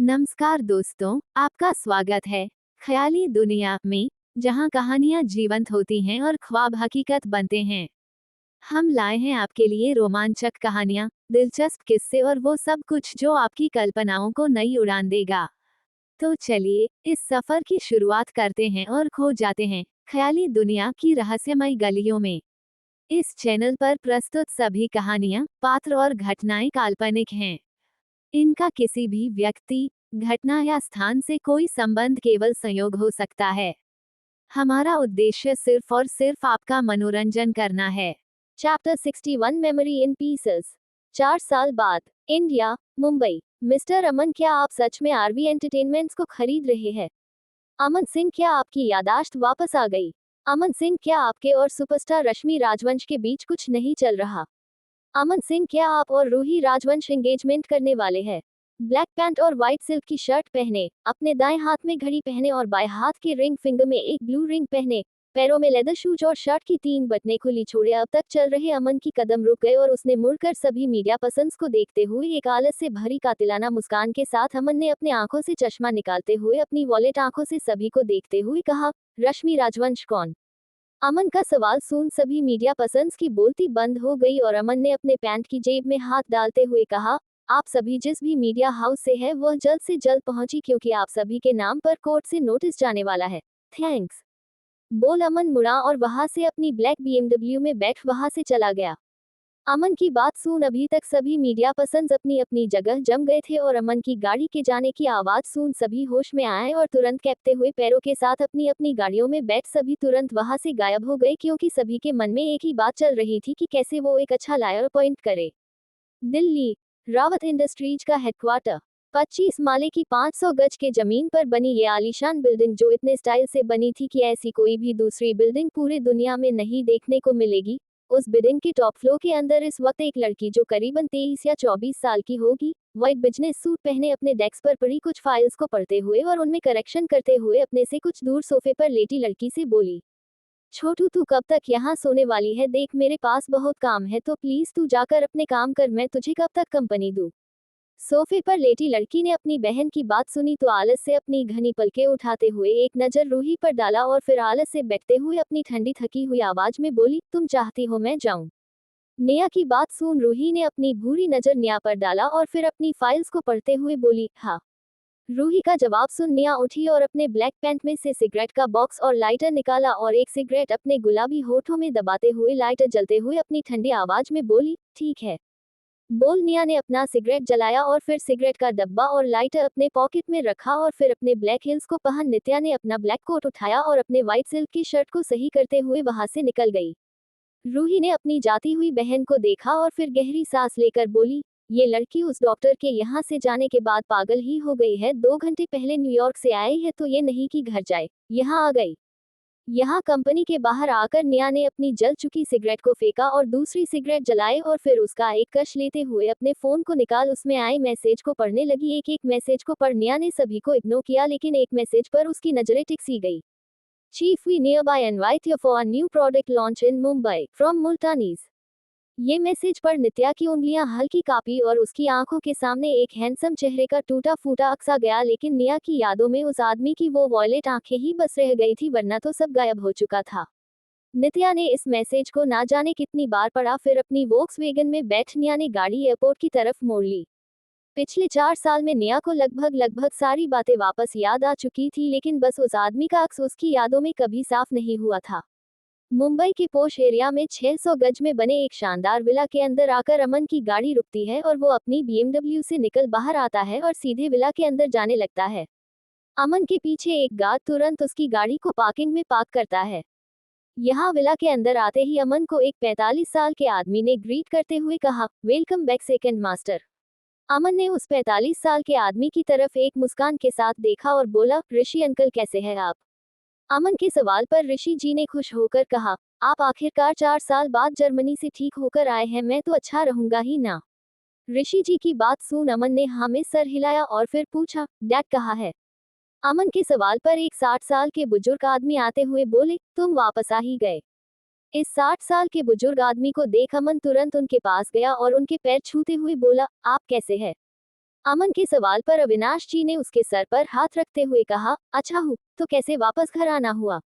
नमस्कार दोस्तों, आपका स्वागत है ख्याली दुनिया में, जहां कहानियां जीवंत होती हैं और ख्वाब हकीकत बनते हैं। हम लाए हैं आपके लिए रोमांचक कहानियां, दिलचस्प किस्से और वो सब कुछ जो आपकी कल्पनाओं को नई उड़ान देगा। तो चलिए इस सफर की शुरुआत करते हैं और खो जाते हैं ख्याली दुनिया की रहस्यमय गलियों में। इस चैनल पर प्रस्तुत सभी कहानियां, पात्र और घटनाएं काल्पनिक हैं। इनका किसी भी व्यक्ति, घटना या स्थान से कोई संबंध केवल संयोग हो सकता है। हमारा उद्देश्य सिर्फ और सिर्फ आपका मनोरंजन करना है। Chapter 61 memory in pieces. 4 साल बाद, इंडिया, मुंबई। मिस्टर अमन, क्या आप सच में आरवी एंटरटेनमेंट्स को खरीद रहे हैं? अमन सिंह, क्या आपकी यादाश्त वापस आ गई? अमन सिंह, क्या आपके और सुपरस्टार रश्मि राजवंश के बीच कुछ नहीं चल रहा? अमन सिंह, क्या आप और रूही राजवंश एंगेजमेंट करने वाले हैं? ब्लैक पैंट और व्हाइट सिल्क की शर्ट पहने, अपने दाएं हाथ में घड़ी पहने और बाएं हाथ के रिंग फिंगर में एक ब्लू रिंग पहने, पैरों में लेदर शूज और शर्ट की 3 बटनें खुली छोड़े अब तक चल रहे अमन की कदम रुक गए और उसने मुड़कर सभी मीडिया पसंद को देखते हुए एक आलस से भरी कातिलाना मुस्कान के साथ अमन ने अपने आंखों से चश्मा निकालते हुए अपनी वॉलेट आंखों से सभी को देखते हुए कहा, रश्मि राजवंश कौन? अमन का सवाल सुन सभी मीडिया पर्सन्स की बोलती बंद हो गई और अमन ने अपने पैंट की जेब में हाथ डालते हुए कहा, आप सभी जिस भी मीडिया हाउस से है वह जल्द से जल्द पहुंची क्योंकि आप सभी के नाम पर कोर्ट से नोटिस जाने वाला है। थैंक्स। बोल अमन मुड़ा और वहां से अपनी ब्लैक बीएमडब्ल्यू में बैठ वहां से चला गया। अमन की बात सुन अभी तक सभी मीडिया पर्सन्स अपनी अपनी जगह जम गए थे और अमन की गाड़ी के जाने की आवाज सुन सभी होश में आए और तुरंत कैपते हुए पैरों के साथ अपनी अपनी गाड़ियों में बैठ सभी तुरंत वहां से गायब हो गए क्योंकि सभी के मन में एक ही बात चल रही थी कि कैसे वो एक अच्छा लायर अपॉइंट करे। दिल्ली, रावत इंडस्ट्रीज का हेडक्वार्टर। 25 माले की 500 गज के जमीन पर बनी ये आलीशान बिल्डिंग जो इतने स्टाइल से बनी थी कि ऐसी कोई भी दूसरी बिल्डिंग पूरे दुनिया में नहीं देखने को मिलेगी। उस बिल्डिंग के टॉप फ्लोर के अंदर इस वक्त एक लड़की जो करीबन 23 या 24 साल की होगी, व्हाइट बिजनेस सूट पहने अपने डेस्क पर पड़ी कुछ फाइल्स को पढ़ते हुए और उनमें करेक्शन करते हुए अपने से कुछ दूर सोफे पर लेटी लड़की से बोली, छोटू तू कब तक यहाँ सोने वाली है? देख मेरे पास बहुत काम है तो प्लीज तू जाकर अपने काम कर, मैं तुझे कब तक कंपनी दूँ? सोफे पर लेटी लड़की ने अपनी बहन की बात सुनी तो आलस से अपनी घनी पलकें उठाते हुए एक नजर रूही पर डाला और फिर आलस से बैठते हुए अपनी ठंडी थकी हुई आवाज में बोली, तुम चाहती हो मैं जाऊं? नेहा की बात सुन रूही ने अपनी भूरी नजर नेहा पर डाला और फिर अपनी फाइल्स को पढ़ते हुए बोली, हाँ। रूही का जवाब सुन नेहा उठी और अपने ब्लैक पैंट में से सिगरेट का बॉक्स और लाइटर निकाला और एक सिगरेट अपने गुलाबी होठों में दबाते हुए लाइटर जलते हुए अपनी ठंडी आवाज में बोली, ठीक है। बोल निया ने अपना सिगरेट जलाया और फिर सिगरेट का डब्बा और लाइटर अपने पॉकेट में रखा और फिर अपने ब्लैक हिल्स को पहन नित्या ने अपना ब्लैक कोट उठाया और अपने व्हाइट सिल्क की शर्ट को सही करते हुए वहां से निकल गई। रूही ने अपनी जाती हुई बहन को देखा और फिर गहरी सांस लेकर बोली, ये लड़की उस डॉक्टर के यहाँ से जाने के बाद पागल ही हो गई है। 2 घंटे पहले न्यूयॉर्क से आई है तो ये नहीं कि घर जाए, यहाँ आ गई। यहाँ कंपनी के बाहर आकर निया ने अपनी जल चुकी सिगरेट को फेंका और दूसरी सिगरेट जलाई और फिर उसका एक कश लेते हुए अपने फोन को निकाल उसमें आए मैसेज को पढ़ने लगी। एक एक मैसेज को पढ़ निया ने सभी को इग्नोर किया लेकिन एक मैसेज पर उसकी नजरें टिक गई। Chief, we nearby invite you for a new product launch in Mumbai from मुल्तानीज। ये मैसेज पर नित्या की उंगलियां हल्की कांपी और उसकी आंखों के सामने एक हैंडसम चेहरे का टूटा फूटा अक्सा गया लेकिन निया की यादों में उस आदमी की वो वॉयलेट आंखें ही बस रह गई थी वरना तो सब गायब हो चुका था। नित्या ने इस मैसेज को ना जाने कितनी बार पढ़ा फिर अपनी वोक्सवैगन में बैठ निया ने गाड़ी एयरपोर्ट की तरफ मोड़ ली। पिछले 4 साल में निया को लगभग सारी बातें वापस याद आ चुकी थी लेकिन बस उस आदमी का अक्स उसकी यादों में कभी साफ नहीं हुआ था। मुंबई के पोश एरिया में 600 गज में बने एक शानदार विला के अंदर आकर अमन की गाड़ी रुकती है और वो अपनी बीएमडब्ल्यू से निकल बाहर आता है और सीधे विला के अंदर जाने लगता है। अमन के पीछे एक गार्ड तुरंत उसकी गाड़ी को पार्किंग में पार्क करता है। यहाँ विला के अंदर आते ही अमन को एक 45 साल के आदमी ने ग्रीट करते हुए कहा, वेलकम बैक सेकंड मास्टर। अमन ने उस 45 साल के आदमी की तरफ एक मुस्कान के साथ देखा और बोला, ऋषि अंकल कैसे हैं आप? अमन के सवाल पर ऋषि जी ने खुश होकर कहा, आप आखिरकार 4 साल बाद जर्मनी से ठीक होकर आए हैं, मैं तो अच्छा रहूंगा ही ना। ऋषि जी की बात सुन अमन ने हाँ में सर हिलाया और फिर पूछा, डैड कहाँ है? अमन के सवाल पर एक 60 साल के बुजुर्ग आदमी आते हुए बोले, तुम वापस आ ही गए। इस 60 साल के बुजुर्ग आदमी को देख अमन तुरंत उनके पास गया और उनके पैर छूते हुए बोला, आप कैसे हैं? अमन के सवाल पर अविनाश जी ने उसके सर पर हाथ रखते हुए कहा, अच्छा हूँ, तो कैसे वापस घर आना हुआ?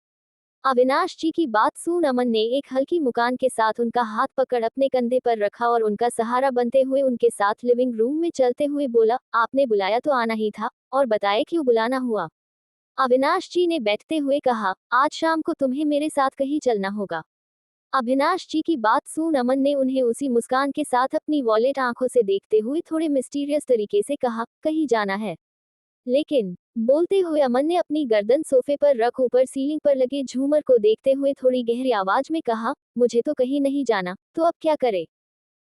अविनाश जी की बात सुन अमन ने एक हल्की मुस्कान के साथ उनका हाथ पकड़ अपने कंधे पर रखा और उनका सहारा बनते हुए उनके साथ लिविंग रूम में चलते हुए बोला, आपने बुलाया तो आना ही था, और बताए क्यों बुलाना हुआ? अविनाश जी ने बैठते हुए कहा, आज शाम को तुम्हें मेरे साथ कहीं चलना होगा। अविनाश जी की बात सुन अमन ने उन्हें उसी मुस्कान के साथ अपनी वॉलेट आंखों से देखते हुए थोड़े मिस्टीरियस तरीके से कहा, कहीं जाना है? लेकिन बोलते हुए अमन ने अपनी गर्दन सोफे पर रख ऊपर सीलिंग पर लगे झूमर को देखते हुए थोड़ी गहरी आवाज में कहा, मुझे तो कहीं नहीं जाना, तो अब क्या करे?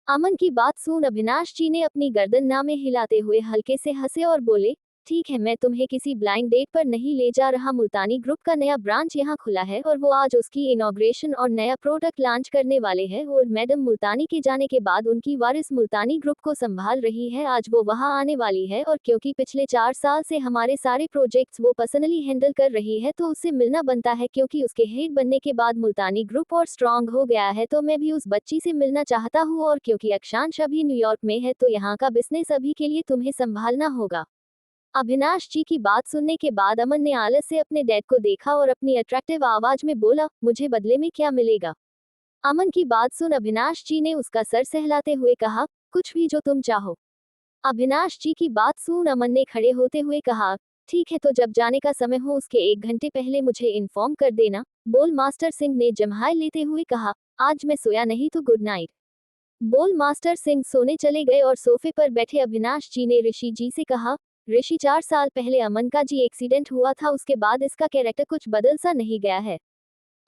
अमन की बात सुन अविनाश जी ने अपनी गर्दन ना में हिलाते हुए हल्के से हंसे और बोले, ठीक है, मैं तुम्हें किसी ब्लाइंड डेट पर नहीं ले जा रहा। मुल्तानी ग्रुप का नया ब्रांच यहाँ खुला है और वो आज उसकी इनॉग्रेशन और नया प्रोडक्ट लॉन्च करने वाले हैं और मैडम मुल्तानी के जाने के बाद उनकी वारिस मुल्तानी ग्रुप को संभाल रही है। आज वो वहाँ आने वाली है और क्योंकि पिछले 4 साल से हमारे सारे प्रोजेक्ट्स वो पर्सनली हैंडल कर रही है तो उससे मिलना बनता है, क्योंकि उसके हेड बनने के बाद मुल्तानी ग्रुप और स्ट्रांग हो गया है। तो मैं भी उस बच्ची से मिलना चाहता हूँ और क्योंकि अक्षांश अभी न्यूयॉर्क में है तो यहाँ का बिजनेस अभी के लिए तुम्हें संभालना होगा। अविनाश जी की बात सुनने के बाद अमन ने आलस से अपने डैड को देखा और अपनी अट्रैक्टिव आवाज में बोला, मुझे बदले में क्या मिलेगा? अमन की बात सुन अविनाश जी ने उसका सर सहलाते हुए कहा, कुछ भी जो तुम चाहो। अविनाश जी की बात सुन अमन ने खड़े होते हुए कहा, ठीक है, तो जब जाने का समय हो उसके 1 घंटे पहले मुझे इन्फॉर्म कर देना। बोल मास्टर सिंह ने जम्हाई लेते हुए कहा, आज मैं सोया नहीं तो गुड नाइट। बोल मास्टर सिंह सोने चले गए और सोफे पर बैठे अविनाश जी ने ऋषि जी से कहा, ऋषि, 4 साल पहले अमन का जी एक्सीडेंट हुआ था, उसके बाद इसका कैरेक्टर कुछ बदल सा नहीं गया है?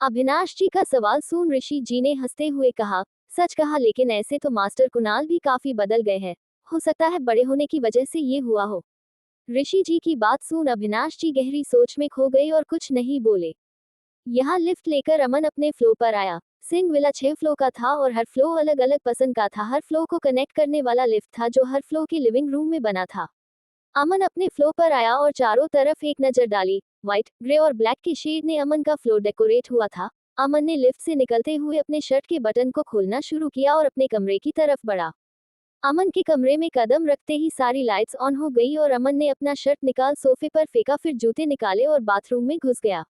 अविनाश जी का सवाल सुन ऋषि जी ने हंसते हुए कहा, सच कहा, लेकिन ऐसे तो मास्टर कुणाल भी काफी बदल गए हैं। हो सकता है बड़े होने की वजह से ये हुआ हो। ऋषि जी की बात सुन अविनाश जी गहरी सोच में खो गए और कुछ नहीं बोले। यहाँ लिफ्ट लेकर अमन अपने फ्लो पर आया। सिंह विला 6 फ्लो का था और हर फ्लो अलग अलग पसंद का था। हर फ्लो को कनेक्ट करने वाला लिफ्ट था जो हर फ्लो के लिविंग रूम में बना था। अमन अपने फ्लो पर आया और चारों तरफ एक नजर डाली। व्हाइट, ग्रे और ब्लैक के शेड ने अमन का फ्लो डेकोरेट हुआ था। अमन ने लिफ्ट से निकलते हुए अपने शर्ट के बटन को खोलना शुरू किया और अपने कमरे की तरफ बढ़ा। अमन के कमरे में कदम रखते ही सारी लाइट्स ऑन हो गई और अमन ने अपना शर्ट निकाल सोफे पर फेंका, फिर जूते निकाले और बाथरूम में घुस गया।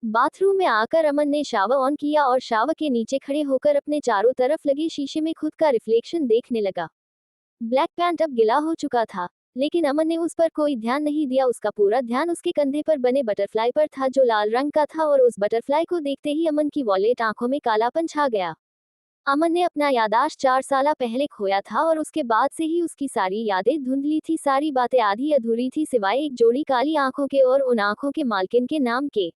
बाथरूम में आकर अमन ने शावर ऑन किया और शावर के नीचे खड़े होकर अपने चारों तरफ लगे शीशे में खुद का रिफ्लेक्शन देखने लगा। ब्लैक पैंट अब गिला हो चुका था, लेकिन अमन ने उस पर कोई ध्यान नहीं दिया। उसका पूरा ध्यान उसके कंधे पर बने बटरफ्लाई पर था जो लाल रंग का था और उस बटरफ्लाई को देखते ही अमन की वॉलेट आंखों में कालापन छा गया। अमन ने अपना यादाश्त 4 साल पहले खोया था और उसके बाद से ही उसकी सारी यादें धुंधली थी, सारी बातें आधी अधूरी थी, सिवाय एक जोड़ी काली आंखों के और उन आंखों के मालकिन के नाम के,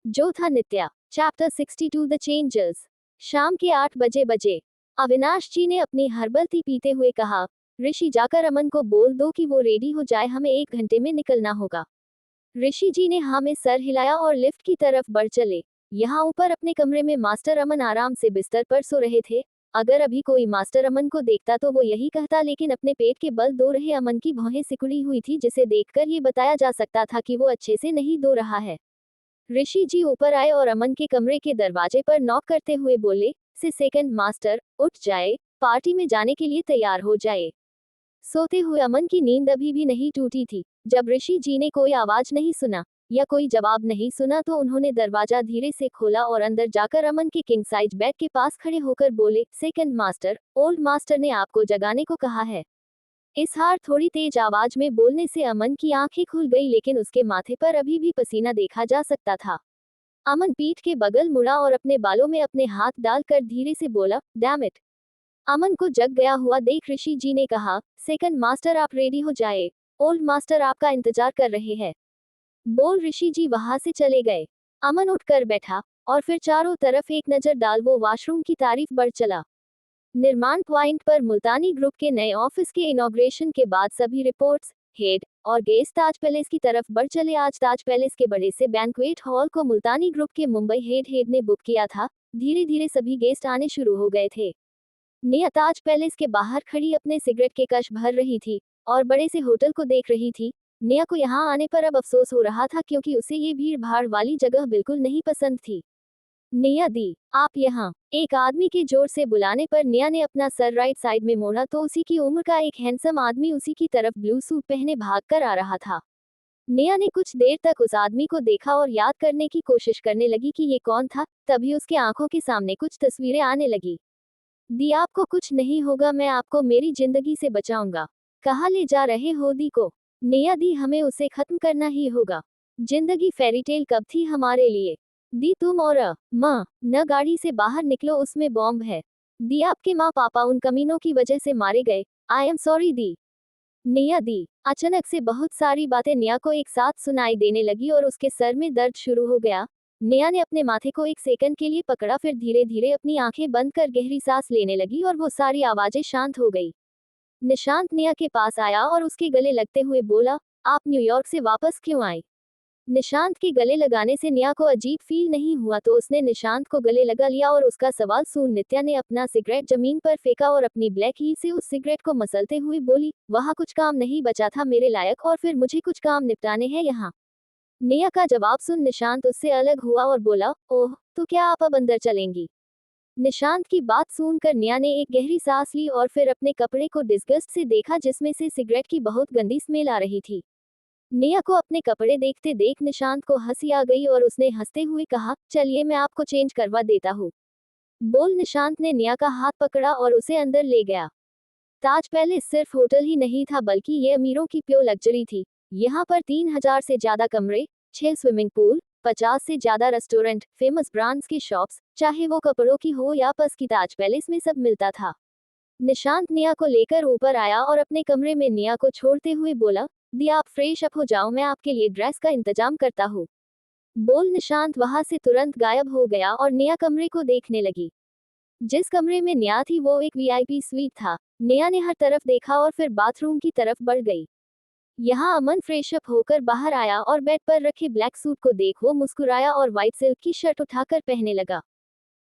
जो था नित्या। Chapter 62 the changers. शाम के 8 बजे अविनाश जी ने अपनी हर्बल टी पीते हुए कहा, ऋषि, जाकर अमन को बोल दो कि वो रेडी हो जाए, हमें 1 घंटे में निकलना होगा। ऋषि जी ने हाँ में सर हिलाया और लिफ्ट की तरफ बढ़ चले। यहाँ ऊपर अपने कमरे में मास्टर अमन आराम से बिस्तर पर सो रहे थे। अगर अभी कोई मास्टर अमन को देखता तो वो यही कहता, लेकिन अपने पेट के बल दो रहे अमन की भौहें सिकुड़ी हुई थी, जिसे देखकर ये बताया जा सकता था कि वो अच्छे से नहीं दो रहा है। ऋषि जी ऊपर आए और अमन के कमरे के दरवाजे पर नॉक करते हुए बोले, से सेकंड मास्टर, उठ जाए, पार्टी में जाने के लिए तैयार हो जाए। सोते हुए अमन की नींद अभी भी नहीं टूटी थी। जब ऋषि जी ने कोई आवाज नहीं सुना या कोई जवाब नहीं सुना तो उन्होंने दरवाजा धीरे से खोला और अंदर जाकर अमन के किंग साइज बेड के पास खड़े होकर बोले, सेकंड मास्टर, ओल्ड मास्टर ने आपको जगाने को कहा है। इस हार थोड़ी तेज आवाज में बोलने से अमन की आंखें खुल गई, लेकिन उसके माथे पर अभी भी पसीना देखा जा सकता था। अमन पीठ के बगल मुड़ा और अपने बालों में अपने हाथ डालकर धीरे से बोला, डैम इट। अमन को जग गया हुआ देख ऋषि जी ने कहा, सेकंड मास्टर, आप रेडी हो जाए, ओल्ड मास्टर आपका इंतजार कर रहे हैं। बोल ऋषि जी वहां से चले गए। अमन उठकर बैठा और फिर चारों तरफ एक नजर डाल वो वॉशरूम की तारीफ बढ़ चला। निर्माण पॉइंट पर मुल्तानी ग्रुप के नए ऑफिस के इनॉग्रेशन के बाद सभी रिपोर्ट्स, हेड और गेस्ट ताज पैलेस की तरफ बढ़ चले। आज ताज पैलेस के बड़े से बैंक्वेट हॉल को मुल्तानी ग्रुप के मुंबई हेड ने बुक किया था। धीरे धीरे सभी गेस्ट आने शुरू हो गए थे। निया ताज पैलेस के बाहर खड़ी अपने सिगरेट के कश भर रही थी और बड़े से होटल को देख रही थी। निया को यहाँ आने पर अब अफसोस हो रहा था, क्योंकि उसे ये भीड़ भाड़ वाली जगह बिल्कुल नहीं पसंद थी। नेहा दी, आप यहाँ। एक आदमी के जोर से बुलाने पर नेहा ने अपना सर राइट साइड में मोड़ा तो उसी की उम्र का एक हैंडसम आदमी उसी की तरफ ब्लू सूट पहने भागकर आ रहा था। नेहा ने कुछ देर तक उस आदमी को देखा और याद करने की कोशिश करने लगी कि ये कौन था। तभी उसके आंखों के सामने कुछ तस्वीरें आने लगी। दी, आपको कुछ नहीं होगा, मैं आपको मेरी जिंदगी से बचाऊंगा। कहाँ ले जा रहे हो दी को? नेहा दी, हमें उसे खत्म करना ही होगा। जिंदगी फेरीटेल कब थी हमारे लिए? दी, तुम और माँ न गाड़ी से बाहर निकलो, उसमें बॉम्ब है। दी, आपके माँ पापा उन कमीनों की वजह से मारे गए। आई एम सॉरी दी। नेहा दी, अचानक से बहुत सारी बातें नेहा को एक साथ सुनाई देने लगी और उसके सर में दर्द शुरू हो गया। नेहा ने अपने माथे को एक सेकंड के लिए पकड़ा, फिर धीरे धीरे अपनी आंखें बंद कर गहरी सांस लेने लगी और वो सारी आवाजें शांत हो गई। निशांत नेहा के पास आया और उसके गले लगते हुए बोला, आप न्यूयॉर्क से वापस क्यों आई? निशांत के गले लगाने से नेहा को अजीब फील नहीं हुआ तो उसने निशांत को गले लगा लिया और उसका सवाल सुन नित्या ने अपना सिगरेट जमीन पर फेंका और अपनी ब्लैक हील से उस सिगरेट को मसलते हुए बोली, वहाँ कुछ काम नहीं बचा था मेरे लायक और फिर मुझे कुछ काम निपटाने हैं यहाँ। नेहा का जवाब सुन निशांत उससे अलग हुआ और बोला, ओह, तो क्या आप अब अंदर चलेंगी? निशांत की बात सुनकर नेहा ने एक गहरी सांस ली और फिर अपने कपड़े को डिस्गस्ट से देखा जिसमें से सिगरेट की बहुत गंदी स्मेल आ रही थी। नेहा को अपने कपड़े देखते देख निशांत को हंसी आ गई और उसने हंसते हुए कहा, चलिए मैं आपको चेंज करवा देता हूँ। बोल निशांत ने नेहा का हाथ पकड़ा और उसे अंदर ले गया। ताज पैलेस सिर्फ होटल ही नहीं था बल्कि ये अमीरों की प्योर लग्जरी थी। यहाँ पर 3,000 से ज्यादा कमरे, 6 स्विमिंग पूल, 50 से ज्यादा रेस्टोरेंट, फेमस ब्रांड्स की शॉप्स, चाहे वो कपड़ों की हो या पर्स की, ताज पैलेस में सब मिलता था। निशांत नेहा को लेकर ऊपर आया और अपने कमरे में नेहा को छोड़ते हुए बोला, दी, आप फ्रेश अप हो जाओ, मैं आपके लिए ड्रेस का इंतजाम करता हूँ। बोल निशांत वहां से तुरंत गायब हो गया और नेहा कमरे को देखने लगी। जिस कमरे में नेहा थी वो एक वीआईपी स्वीट था। नेहा ने हर तरफ देखा और फिर बाथरूम की तरफ बढ़ गई। यहाँ अमन फ्रेशअप होकर बाहर आया और बेड पर रखे ब्लैक सूट को देख वो मुस्कुराया और व्हाइट सिल्क की शर्ट उठाकर पहनने लगा।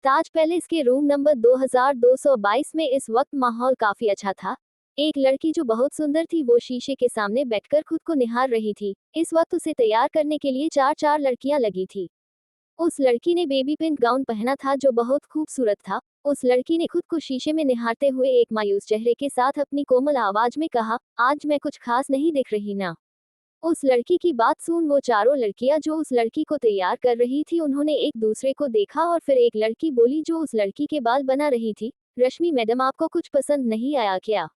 ताज पैलेस के रूम नंबर 2222 में इस वक्त माहौल काफी अच्छा था। एक लड़की जो बहुत सुंदर थी वो शीशे के सामने बैठकर खुद को निहार रही थी। इस वक्त उसे तैयार करने के लिए चार चार लड़कियां लगी थी। उस लड़की ने बेबी पिंक गाउन पहना था जो बहुत खूबसूरत था। उस लड़की ने खुद को शीशे में निहारते हुए एक मायूस चेहरे के साथ अपनी कोमल आवाज में कहा, आज मैं कुछ खास नहीं दिख रही ना। उस लड़की की बात सुन वो चारों लड़कियां जो उस लड़की को तैयार कर रही थी उन्होंने एक दूसरे को देखा और फिर एक लड़की बोली जो उस लड़की के बाल बना रही थी, रश्मि मैडम, आपको कुछ पसंद नहीं आया क्या?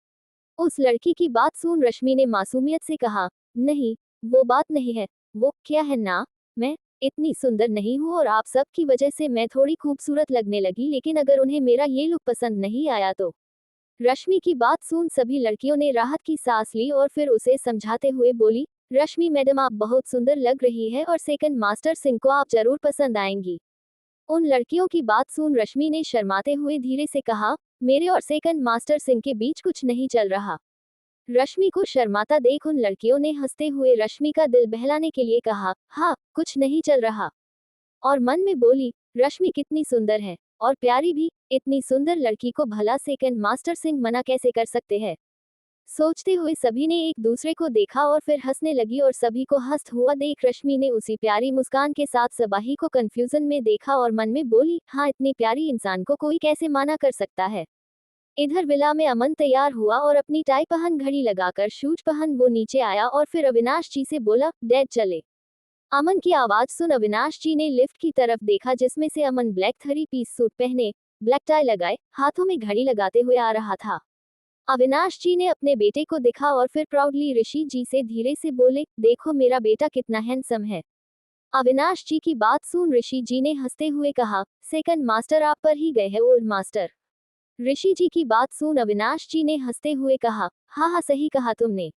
उस लड़की की बात सुन रश्मि ने मासूमियत से कहा, नहीं, वो बात नहीं है। वो क्या है ना, मैं इतनी सुंदर नहीं हूँ और आप सब की वजह से मैं थोड़ी खूबसूरत लगने लगी, लेकिन अगर उन्हें मेरा ये लुक पसंद नहीं आया तो। रश्मि की बात सुन सभी लड़कियों ने राहत की सांस ली और फिर उसे समझाते हुए बोली, रश्मि मैडम, आप बहुत सुंदर लग रही है और सेकंड मास्टर सिंह को आप जरूर पसंद आएंगी। उन लड़कियों की बात सुन रश्मि ने शर्माते हुए धीरे से कहा, मेरे और सेकंड मास्टर सिंह के बीच कुछ नहीं चल रहा। रश्मि को शर्माता देख उन लड़कियों ने हंसते हुए रश्मि का दिल बहलाने के लिए कहा, हाँ, कुछ नहीं चल रहा। और मन में बोली, रश्मि कितनी सुंदर है और प्यारी भी, इतनी सुंदर लड़की को भला सेकंड मास्टर सिंह मना कैसे कर सकते हैं। सोचते हुए सभी ने एक दूसरे को देखा और फिर हंसने लगी और सभी को हंसता हुआ देख रश्मि ने उसी प्यारी मुस्कान के साथ सबाही को कंफ्यूजन में देखा और मन में बोली, हाँ, इतनी प्यारी इंसान को कोई कैसे माना कर सकता है। इधर विला में अमन तैयार हुआ और अपनी टाई पहन घड़ी लगाकर शूज पहन वो नीचे आया और फिर अविनाश जी से बोला, डैड चले। अमन की आवाज सुन अविनाश जी ने लिफ्ट की तरफ देखा जिसमें से अमन ब्लैक 3 पीस सूट पहने, ब्लैक टाई लगाए, हाथों में घड़ी लगाते हुए आ रहा था। अविनाश जी ने अपने बेटे को देखा और फिर प्राउडली ऋषि जी से धीरे से बोले, देखो मेरा बेटा कितना हैंडसम है। अविनाश जी की बात सुन ऋषि जी ने हंसते हुए कहा, सेकंड मास्टर आप पर ही गए हैं ओल्ड मास्टर। ऋषि जी की बात सुन अविनाश जी ने हंसते हुए कहा, हाँ हाँ, सही कहा तुमने।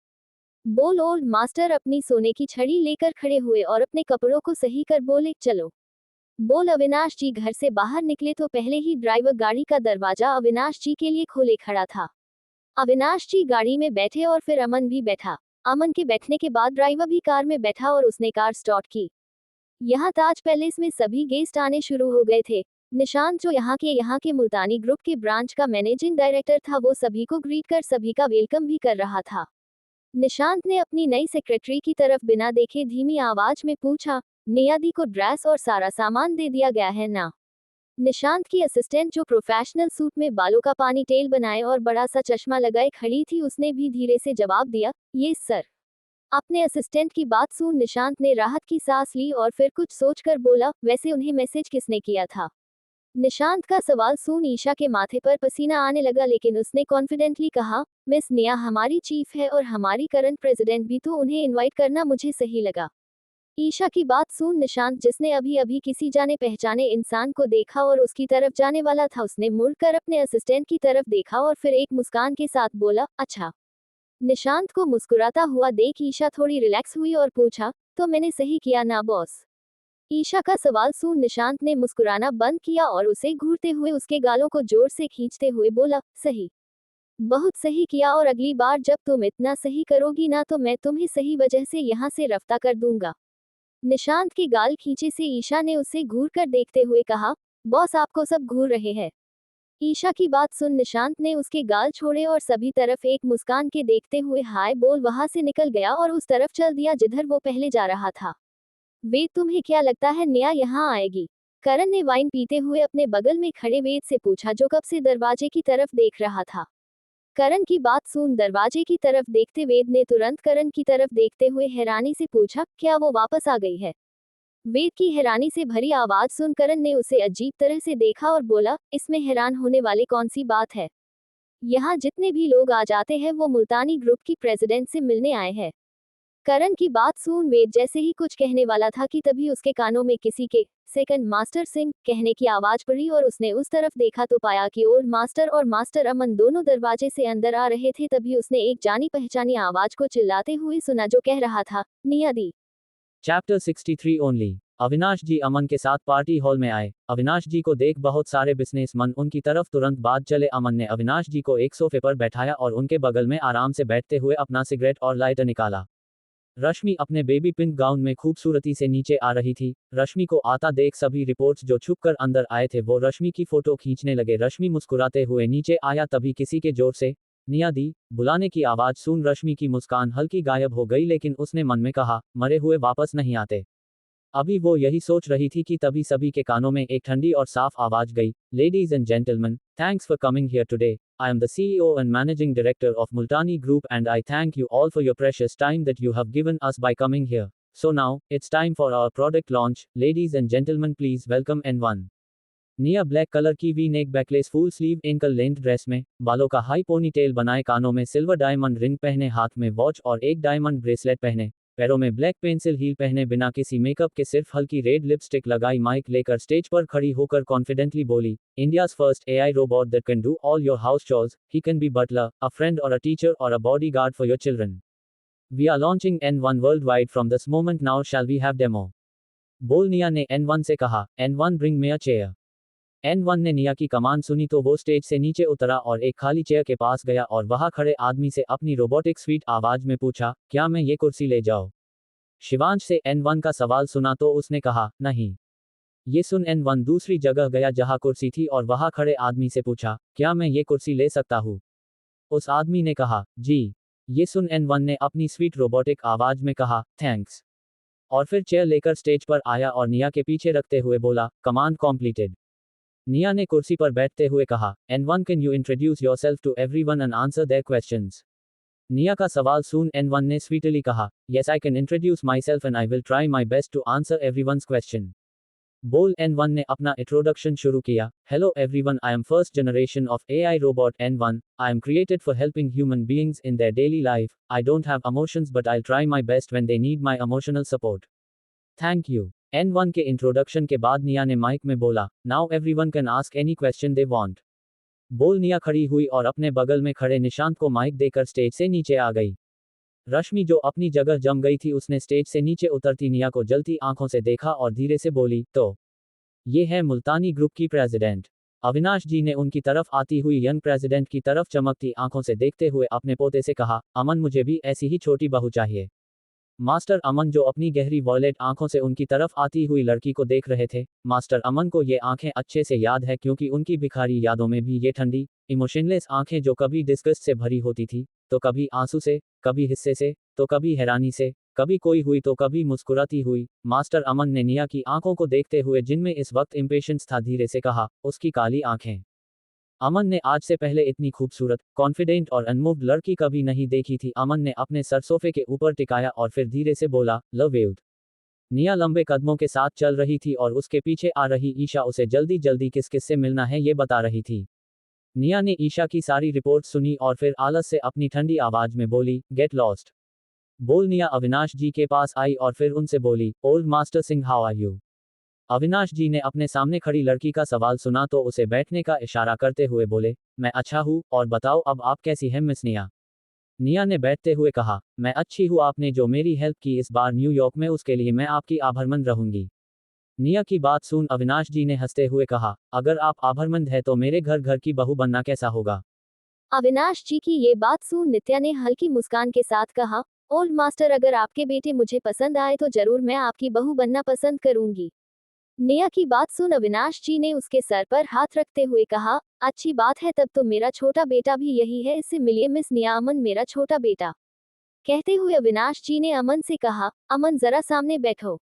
बोल ओल्ड मास्टर अपनी सोने की छड़ी लेकर खड़े हुए और अपने कपड़ों को सही कर बोले, चलो। बोल अविनाश जी घर से बाहर निकले तो पहले ही ड्राइवर गाड़ी का दरवाजा अविनाश जी के लिए खोले खड़ा था। अविनाश जी गाड़ी में बैठे और फिर अमन भी बैठा। अमन के बैठने के बाद ड्राइवर भी कार में बैठा और उसने कार स्टार्ट की। यहाँ ताज पैलेस में सभी गेस्ट आने शुरू हो गए थे। निशांत जो यहाँ के मुल्तानी ग्रुप के ब्रांच का मैनेजिंग डायरेक्टर था वो सभी को ग्रीट कर सभी का वेलकम भी कर रहा था। निशांत ने अपनी नई सेक्रेटरी की तरफ बिना देखे धीमी आवाज में पूछा, नेहा दी को ड्रेस और सारा सामान दे दिया गया है ना? निशांत की असिस्टेंट जो प्रोफेशनल सूट में बालों का पानी टेल बनाए और बड़ा सा चश्मा लगाए खड़ी थी, उसने भी धीरे से जवाब दिया, ये सर। अपने असिस्टेंट की बात सुन निशांत ने राहत की सांस ली और फिर कुछ सोचकर बोला, वैसे उन्हें मैसेज किसने किया था? निशांत का सवाल सुन ईशा के माथे पर पसीना आने लगा, लेकिन उसने कॉन्फिडेंटली कहा, मिस निया हमारी चीफ है और हमारी करंट प्रेसिडेंट भी, तो उन्हें इनवाइट करना मुझे सही लगा। ईशा की बात सुन निशांत, जिसने अभी अभी किसी जाने पहचाने इंसान को देखा और उसकी तरफ जाने वाला था, उसने मुड़कर अपने असिस्टेंट की तरफ देखा और फिर एक मुस्कान के साथ बोला, अच्छा। निशांत को मुस्कुराता हुआ देख ईशा थोड़ी रिलैक्स हुई और पूछा, तो मैंने सही किया ना बॉस? ईशा का सवाल सुन निशांत ने मुस्कुराना बंद किया और उसे घूरते हुए उसके गालों को जोर से खींचते हुए बोला, सही, बहुत सही किया, और अगली बार जब तुम इतना सही करोगी ना, तो मैं तुम्हें सही वजह से यहाँ से रफ्ता कर दूंगा। निशांत के गाल खींचे से ईशा ने उसे घूर कर देखते हुए कहा, बॉस आपको सब घूर रहे हैं। ईशा की बात सुन निशांत ने उसके गाल छोड़े और सभी तरफ एक मुस्कान के देखते हुए हाय बोल वहां से निकल गया और उस तरफ चल दिया जिधर वो पहले जा रहा था। वेद, तुम्हें क्या लगता है निया यहाँ आएगी? करण ने वाइन पीते हुए अपने बगल में खड़े वेद से पूछा, जो कब से दरवाजे की तरफ देख रहा था। करण की बात सुन दरवाजे की तरफ देखते वेद ने तुरंत करण की तरफ देखते हुए हैरानी से पूछा, क्या वो वापस आ गई है? वेद की हैरानी से भरी आवाज सुन करण ने उसे अजीब तरह से देखा और बोला, इसमें हैरान होने वाली कौन सी बात है? यहाँ जितने भी लोग आ जाते हैं वो मुल्तानी ग्रुप की प्रेसिडेंट से मिलने आए हैं। करण की बात सुन वेद जैसे ही कुछ कहने वाला था कि तभी उसके कानों में किसी के सेकंड मास्टर सिंह कहने की आवाज पड़ी और उसने उस तरफ देखा तो पाया कि ओल्ड मास्टर और मास्टर अमन दोनों दरवाजे से अंदर आ रहे थे। तभी उसने एक जानी पहचानी आवाज को चिल्लाते हुए सुना, जो कह रहा था, निया दी। Chapter 63 only. अविनाश जी अमन के साथ पार्टी हॉल में आए। अविनाश जी को देख बहुत सारे बिजनेसमैन उनकी तरफ तुरंत बाद चले। अमन ने अविनाश जी को एक सोफे पर बैठाया और उनके बगल में आराम से बैठते हुए अपना सिगरेट और लाइटर निकाला। रश्मि अपने बेबी पिंक गाउन में खूबसूरती से नीचे आ रही थी। रश्मि को आता देख सभी रिपोर्ट्स जो छुपकर अंदर आए थे वो रश्मि की फोटो खींचने लगे। रश्मि मुस्कुराते हुए नीचे आया, तभी किसी के जोर से निया दी बुलाने की आवाज सुन रश्मि की मुस्कान हल्की गायब हो गई, लेकिन उसने मन में कहा, मरे हुए वापस नहीं आते। अभी वो यही सोच रही थी कि तभी सभी के कानों में एक ठंडी और साफ आवाज गई, ladies and gentleman, thanks for coming here today. I am the CEO and Managing Director of Multani Group and I thank you all for your precious time that you have given us by coming here. So now, it's time for our product launch. Ladies and gentlemen, please welcome N1. निया black colour की V neck backless full sleeve ankle length dress में, बालों का high pony tell बनाए, कानों में silver diamond ring पहने, हाथ में वॉच और एक डायमंड ब्रेसलेट पहने, पैरों में ब्लैक पेंसिल हील पहने, बिना किसी मेकअप के सिर्फ हल्की रेड लिपस्टिक लगाई, माइक लेकर स्टेज पर खड़ी होकर कॉन्फिडेंटली बोली, India's first AI robot that can do all your house chores, he can be butler, a friend और अ टीचर और a bodyguard for your children. We are launching N1 world wide from this moment, now shall we have demo. बोल, निया ने N1 से कहा। N1 bring me अ chair. N1 ने निया की command सुनी तो वो स्टेज से नीचे उतरा और एक खाली चेयर के पास गया और वहां खड़े आदमी से अपनी रोबोटिक स्वीट आवाज में पूछा, क्या मैं ये कुर्सी ले जाऊं? शिवांश से N1 का सवाल सुना तो उसने कहा, नहीं। ये सुन N1 दूसरी जगह गया जहां कुर्सी थी और वहां खड़े आदमी से पूछा, क्या मैं ये कुर्सी ले सकता हूँ? उस आदमी ने कहा, जी। ये सुन N1 ने अपनी स्वीट रोबोटिक आवाज में कहा, थैंक्स। और फिर चेयर लेकर स्टेज पर आया और निया के पीछे रखते हुए बोला, कमांड कॉम्प्लीटेड। निया ने कुर्सी पर बैठते हुए कहा, N1 can you introduce yourself to everyone and answer their questions. Nia का सवाल सुन N1 ने स्वीटली कहा, yes I can introduce myself and I will try my best to answer everyone's question. बोल, N1 ने अपना इंट्रोडक्शन शुरू किया, hello everyone, I am first generation of AI robot N1, I am created for helping human beings in their daily life, I don't have emotions but I try my best when they need my emotional support. Thank you. N1 के introduction के बाद निया ने mic में बोला, now everyone can ask any question they want. बोल, निया खड़ी हुई और अपने बगल में खड़े निशांत को माइक देकर स्टेज से नीचे आ गई। रश्मि जो अपनी जगह जम गई थी, उसने स्टेज से नीचे उतरती निया को जलती आंखों से देखा और धीरे से बोली, तो ये है मुल्तानी ग्रुप की प्रेसिडेंट। अविनाश जी ने उनकी तरफ आती हुई यंग प्रेसिडेंट की तरफ चमकती आंखों से देखते हुए अपने पोते से कहा, अमन मुझे भी ऐसी ही छोटी बहू चाहिए। मास्टर अमन जो अपनी गहरी वॉयलेट आंखों से उनकी तरफ आती हुई लड़की को देख रहे थे। मास्टर अमन को ये आंखें अच्छे से याद है क्योंकि उनकी भिखारी यादों में भी ये ठंडी, इमोशनलेस आंखें जो कभी डिस्गस्ट से भरी होती थी, तो कभी आंसू से, कभी हिस्से से, तो कभी हैरानी से, कभी कोई हुई तो कभी मुस्कुराती हुई। मास्टर अमन ने निया की आंखों को देखते हुए, जिनमें इस वक्त इम्पेशंस था, धीरे से कहा, उसकी काली आंखें। अमन ने आज से पहले इतनी खूबसूरत, कॉन्फिडेंट और अनमूव्ड लड़की कभी नहीं देखी थी। अमन ने अपने सर सोफे के ऊपर टिकाया और फिर धीरे से बोला, लव यू। निया लंबे कदमों के साथ चल रही थी और उसके पीछे आ रही ईशा उसे जल्दी जल्दी किस किस से मिलना है ये बता रही थी। निया ने ईशा की सारी रिपोर्ट सुनी और फिर आलस से अपनी ठंडी आवाज में बोली, गेट लॉस्ट। बोल निया अविनाश जी के पास आई और फिर उनसे बोली, old master Singh how are you. Avinash ji ने अपने सामने खड़ी लड़की का सवाल सुना तो उसे बैठने का इशारा करते हुए बोले, मैं अच्छा हूँ, और बताओ अब आप कैसी हैं मिस निया। निया ने बैठते हुए कहा, मैं अच्छी हूँ, आपने जो मेरी हेल्प की इस बार न्यूयॉर्क में, उसके लिए मैं आपकी आभारमंद रहूंगी। निया की बात सुन अविनाश जी ने हंसते हुए कहा, अगर आप आभारमंद है तो मेरे घर घर की बहू बनना कैसा होगा। अविनाश जी की ये बात सुन नित्या ने हल्की मुस्कान के साथ कहा, ओल्ड मास्टर, अगर आपके बेटे मुझे पसंद आए तो जरूर मैं आपकी बहू बनना पसंद करूंगी। निया की बात सुन अविनाश जी ने उसके सर पर हाथ रखते हुए कहा, अच्छी बात है, तब तो मेरा छोटा बेटा भी यही है, इससे मिलिए मिस निया, अमन मेरा छोटा बेटा। कहते हुए अविनाश जी ने अमन से कहा, अमन जरा सामने बैठो।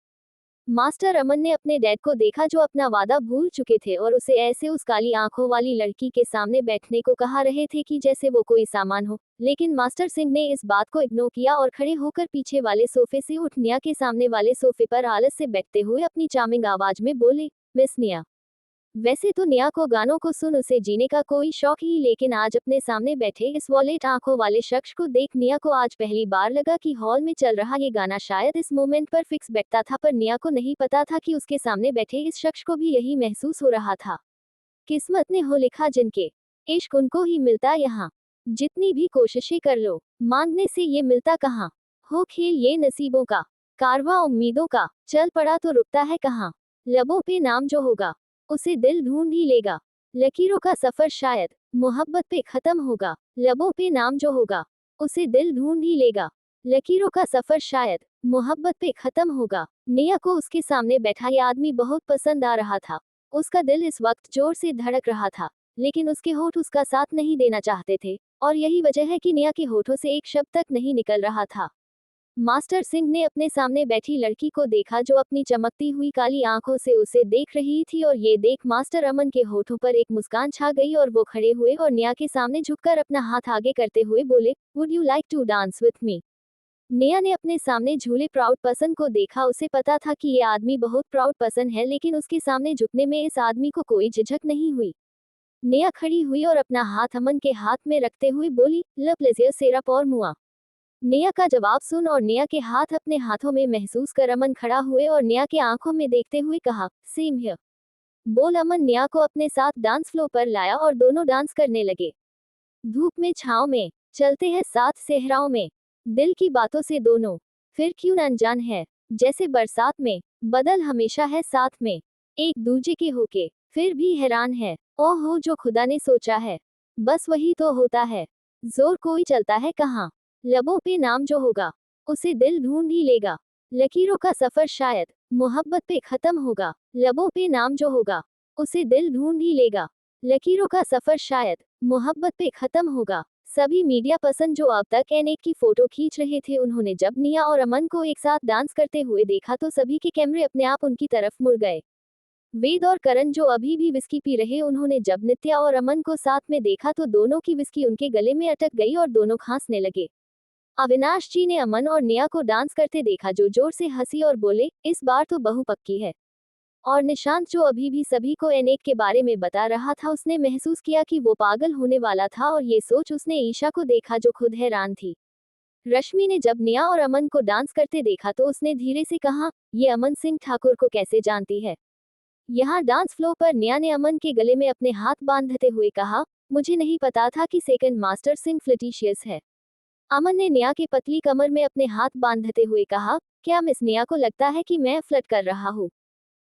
मास्टर अमन ने अपने डैड को देखा जो अपना वादा भूल चुके थे और उसे ऐसे उस काली आंखों वाली लड़की के सामने बैठने को कहा रहे थे कि जैसे वो कोई सामान हो, लेकिन मास्टर सिंह ने इस बात को इग्नोर किया और खड़े होकर पीछे वाले सोफे से उठ निया के सामने वाले सोफे पर आलस से बैठते हुए अपनी चार्मिंग आवाज में बोले, मिस निया। वैसे तो निया को गानों को सुन उसे जीने का कोई शौक ही, लेकिन आज अपने सामने बैठे इस वॉलेट आंखों वाले शख्स को देख निया को आज पहली बार लगा कि हॉल में चल रहा ये गाना शायद इस मोमेंट पर फिक्स बैठता था, पर निया को नहीं पता था कि उसके सामने बैठे इस शख्स को भी यही महसूस हो रहा था। किस्मत ने हो लिखा जिनके, इश्क उनको ही मिलता यहाँ। जितनी भी कोशिशें कर लो, मांगने से ये मिलता कहाँ। हो खेल ये नसीबों का, कारवां उम्मीदों का, चल पड़ा तो रुकता है कहाँ। लबों पे नाम जो होगा, उसे दिल ढूंढ ही लेगा। लकीरों का सफर शायद मोहब्बत पे खत्म होगा। लबों पे नाम जो होगा, उसे दिल ढूंढ ही लेगा। लकीरों का सफर शायद मोहब्बत पे खत्म होगा। निया को उसके सामने बैठा ये आदमी बहुत पसंद आ रहा था। उसका दिल इस वक्त जोर से धड़क रहा था, लेकिन उसके होठ उसका साथ नहीं देना चाहते थे, और यही वजह है कि निया के होठों से एक शब्द तक नहीं निकल रहा था। मास्टर सिंह ने अपने सामने बैठी लड़की को देखा जो अपनी चमकती हुई काली आंखों से उसे देख रही थी, और ये देख मास्टर अमन के होठों पर एक मुस्कान छा गई और वो खड़े हुए और निया के सामने झुककर अपना हाथ आगे करते हुए बोले, would you like to dance with me. Nia ने अपने सामने झूले प्राउड पर्सन को देखा। उसे पता था कि ये आदमी बहुत प्राउड पर्सन है, लेकिन उसके सामने झुकने में इस आदमी को कोई झिझक नहीं हुई। निया खड़ी हुई और अपना हाथ अमन के हाथ में रखते हुए बोली, ल प्लेजियर सेरा पौर मुआ। निया का जवाब सुन और निया के हाथ अपने हाथों में महसूस कर अमन खड़ा हुए और निया के आंखों में देखते हुए कहा, सेम हियर। बोल अमन निया को अपने साथ डांस फ्लोर पर लाया और दोनों डांस करने लगे। धूप में छांव में चलते हैं साथ सेहराओं में, दिल की बातों से दोनों फिर क्यों न अनजान है। जैसे बरसात में बदल हमेशा है साथ में, एक दूजे के होके फिर भी हैरान है। ओह हो जो खुदा ने सोचा है, बस वही तो होता है। जोर कोई चलता है कहाँ, लबों पे नाम जो होगा, उसे दिल ढूंढ ही लेगा। लकीरों का सफर शायद मोहब्बत पे खत्म होगा। लबों पे नाम जो होगा, उसे दिल ढूंढ ही लेगा। लकीरों का सफर शायद मोहब्बत पे खत्म होगा। सभी मीडिया पर्सन जो अब तक एनेक की फोटो खींच रहे थे, उन्होंने जब निया और अमन को एक साथ डांस करते हुए देखा तो सभी के कैमरे अपने आप उनकी तरफ मुड़ गए। वेद और करण जो अभी भी विस्की पी रहे, उन्होंने जब नित्या और अमन को साथ में देखा तो दोनों की विस्की उनके गले में अटक गई और दोनों खांसने लगे। अविनाश जी ने अमन और निया को डांस करते देखा, जो जोर से हंसी और बोले, इस बार तो बहू पक्की है। और निशांत जो अभी भी सभी को एनेक के बारे में बता रहा था, उसने महसूस किया कि वो पागल होने वाला था, और ये सोच उसने ईशा को देखा जो खुद हैरान थी। रश्मि ने जब निया और अमन को डांस करते देखा तो उसने धीरे से कहा, ये अमन सिंह ठाकुर को कैसे जानती है। यहाँ डांस फ्लोर पर निया ने अमन के गले में अपने हाथ बांधते हुए कहा, मुझे नहीं पता था कि सेकंड मास्टर सिंह फ्लिटिशियस है। अमन ने निया की पतली कमर में अपने हाथ बांधते हुए कहा, क्या मिस निया को लगता है कि मैं फ्लर्ट कर रहा हूँ।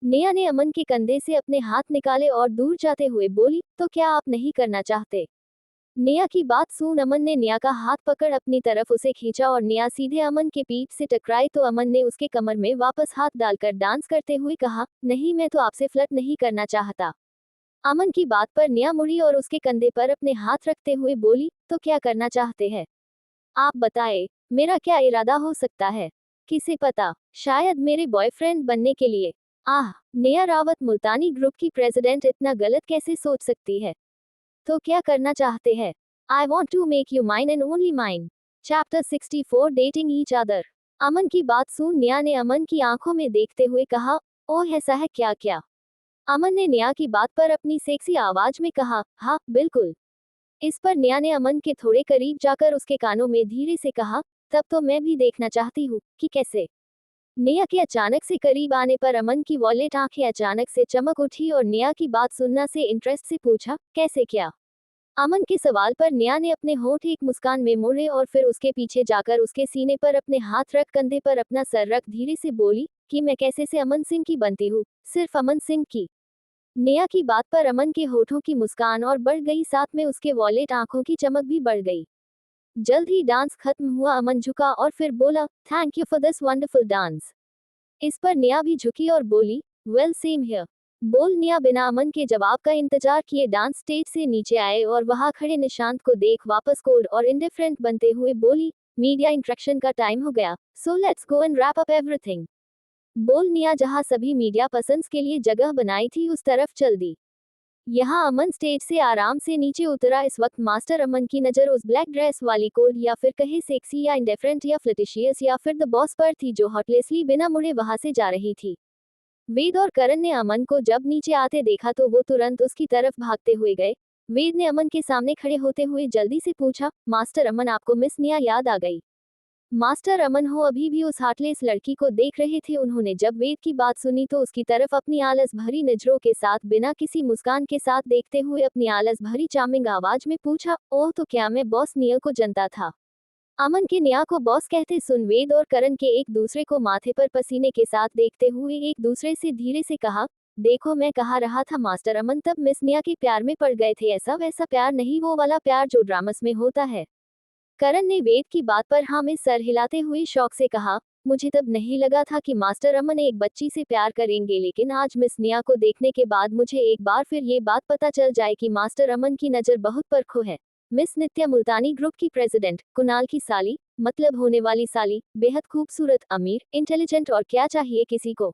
निया ने अमन के कंधे से अपने हाथ निकाले और दूर जाते हुए बोली, तो क्या आप नहीं करना चाहते। निया की बात सुन अमन ने निया का हाथ पकड़ अपनी तरफ उसे खींचा और निया सीधे अमन के पीठ से टकराई तो अमन ने उसके कमर में वापस हाथ डालकर डांस करते हुए कहा, नहीं, मैं तो आपसे फ्लर्ट नहीं करना चाहता। अमन की बात पर निया मुड़ी और उसके कंधे पर अपने हाथ रखते हुए बोली, तो क्या करना चाहते हैं, आप बताए, मेरा क्या इरादा हो सकता है। किसे पता, शायद मेरे बॉयफ्रेंड बनने के लिए। आह, नेहा रावत मुल्तानी ग्रुप की प्रेसिडेंट इतना गलत कैसे सोच सकती है? तो क्या करना चाहते हैं? I want to make you mine and only mine. Chapter 64 dating each other. Aman की बात सुन नेहा ने अमन की आंखों में देखते हुए कहा, ओह ऐसा है क्या क्या? अमन ने नेहा की बात पर अपनी सेक्सी आवाज में कहा, हाँ बिल्कुल। इस पर नेहा ने अमन के थोड़े करीब जाकर उसके कानों में धीरे से कहा, तब तो मैं भी देखना चाहती हूँ कि कैसे। नेहा के अचानक से करीब आने पर अमन की वॉलेट आंखें अचानक से चमक उठी और नेहा की बात सुनना से इंटरेस्ट से पूछा, कैसे क्या? अमन के सवाल पर नेहा ने अपने होंठ एक मुस्कान में मोड़े और फिर उसके पीछे जाकर उसके सीने पर अपने हाथ रख कंधे पर अपना सर रख धीरे से बोली कि मैं कैसे से अमन सिंह की बनती हूँ, सिर्फ अमन सिंह की। नेहा की बात पर अमन के होठों की मुस्कान और बढ़ गई, साथ में उसके वॉलेट आंखों की चमक भी बढ़ गई। जल्द ही डांस खत्म हुआ। अमन झुका और फिर बोला, thank you for this wonderful dance. इस पर नेहा भी झुकी और बोली, वेल सेम हियर। बोल नेहा बिना अमन के जवाब का इंतजार किए डांस स्टेज से नीचे आए और वहां खड़े निशांत को देख वापस कोल्ड और इंडिफरेंट बनते हुए बोली, मीडिया इंट्रैक्शन का टाइम हो गया, so let's go and wrap up everything. बोल नेहा जहां सभी मीडिया पर्सन्स के लिए जगह बनाई थी उस तरफ चल दी। यहाँ अमन स्टेज से आराम से नीचे उतरा। इस वक्त मास्टर अमन की नजर उस ब्लैक ड्रेस वाली कोल्ड या फिर कहे सेक्सी या इंडिफरेंट या फ्लिटिशियस या फिर द बॉस पर थी जो हॉटलेसली बिना मुड़े वहां से जा रही थी। वेद और करण ने अमन को जब नीचे आते देखा तो वो तुरंत उसकी तरफ भागते हुए गए। वेद ने अमन के सामने खड़े होते हुए जल्दी से पूछा, मास्टर अमन आपको मिस नेहा याद आ गई? मास्टर अमन हो अभी भी उस हार्टलेस लड़की को देख रहे थे। उन्होंने जब वेद की बात सुनी तो उसकी तरफ अपनी आलस भरी नजरों के साथ बिना किसी मुस्कान के साथ देखते हुए अपनी आलस भरी चार्मिंग आवाज में पूछा, ओह तो क्या मैं बॉस नेहा को जनता था? अमन के नेहा को बॉस कहते सुन वेद और करण के एक दूसरे को माथे पर पसीने के साथ देखते हुए एक दूसरे से धीरे से कहा, देखो मैं कहा रहा था मास्टर अमन तब मिस नेहा के प्यार में पड़ गए थे। ऐसा वैसा प्यार नहीं, वो वाला प्यार जो ड्रामस में होता है। करण ने वेद की बात पर हाँ में सर हिलाते हुए शौक से कहा, मुझे तब नहीं लगा था कि मास्टर अमन एक बच्ची से प्यार करेंगे, लेकिन आज मिस नेहा को देखने के बाद मुझे एक बार फिर ये बात पता चल जाए कि मास्टर अमन की नजर बहुत परखो है। मिस नित्या मुल्तानी ग्रुप की प्रेसिडेंट, कुणाल की साली, मतलब होने वाली साली, बेहद खूबसूरत, अमीर, इंटेलिजेंट और क्या चाहिए किसी को।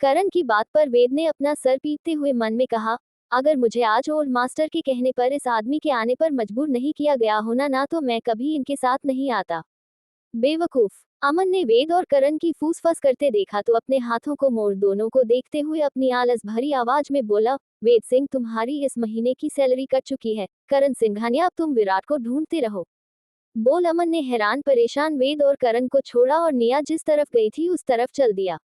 करण की बात पर वेद ने अपना सर पीटते हुए मन में कहा, अगर मुझे आज ओल्ड मास्टर के कहने पर इस आदमी के आने पर मजबूर नहीं किया गया होना ना तो मैं कभी इनके साथ नहीं आता। बेवकूफ। अमन ने वेद और करण की फूसफास करते देखा तो अपने हाथों को मोड़ दोनों को देखते हुए अपनी आलस भरी आवाज में बोला, वेद सिंह तुम्हारी इस महीने की सैलरी कट चुकी है। करण सिंघानिया अब तुम विराट को ढूंढते रहो। बोल। अमन ने हैरान परेशान वेद और करण को छोड़ा और नेहा जिस तरफ गई थी उस तरफ चल दिया।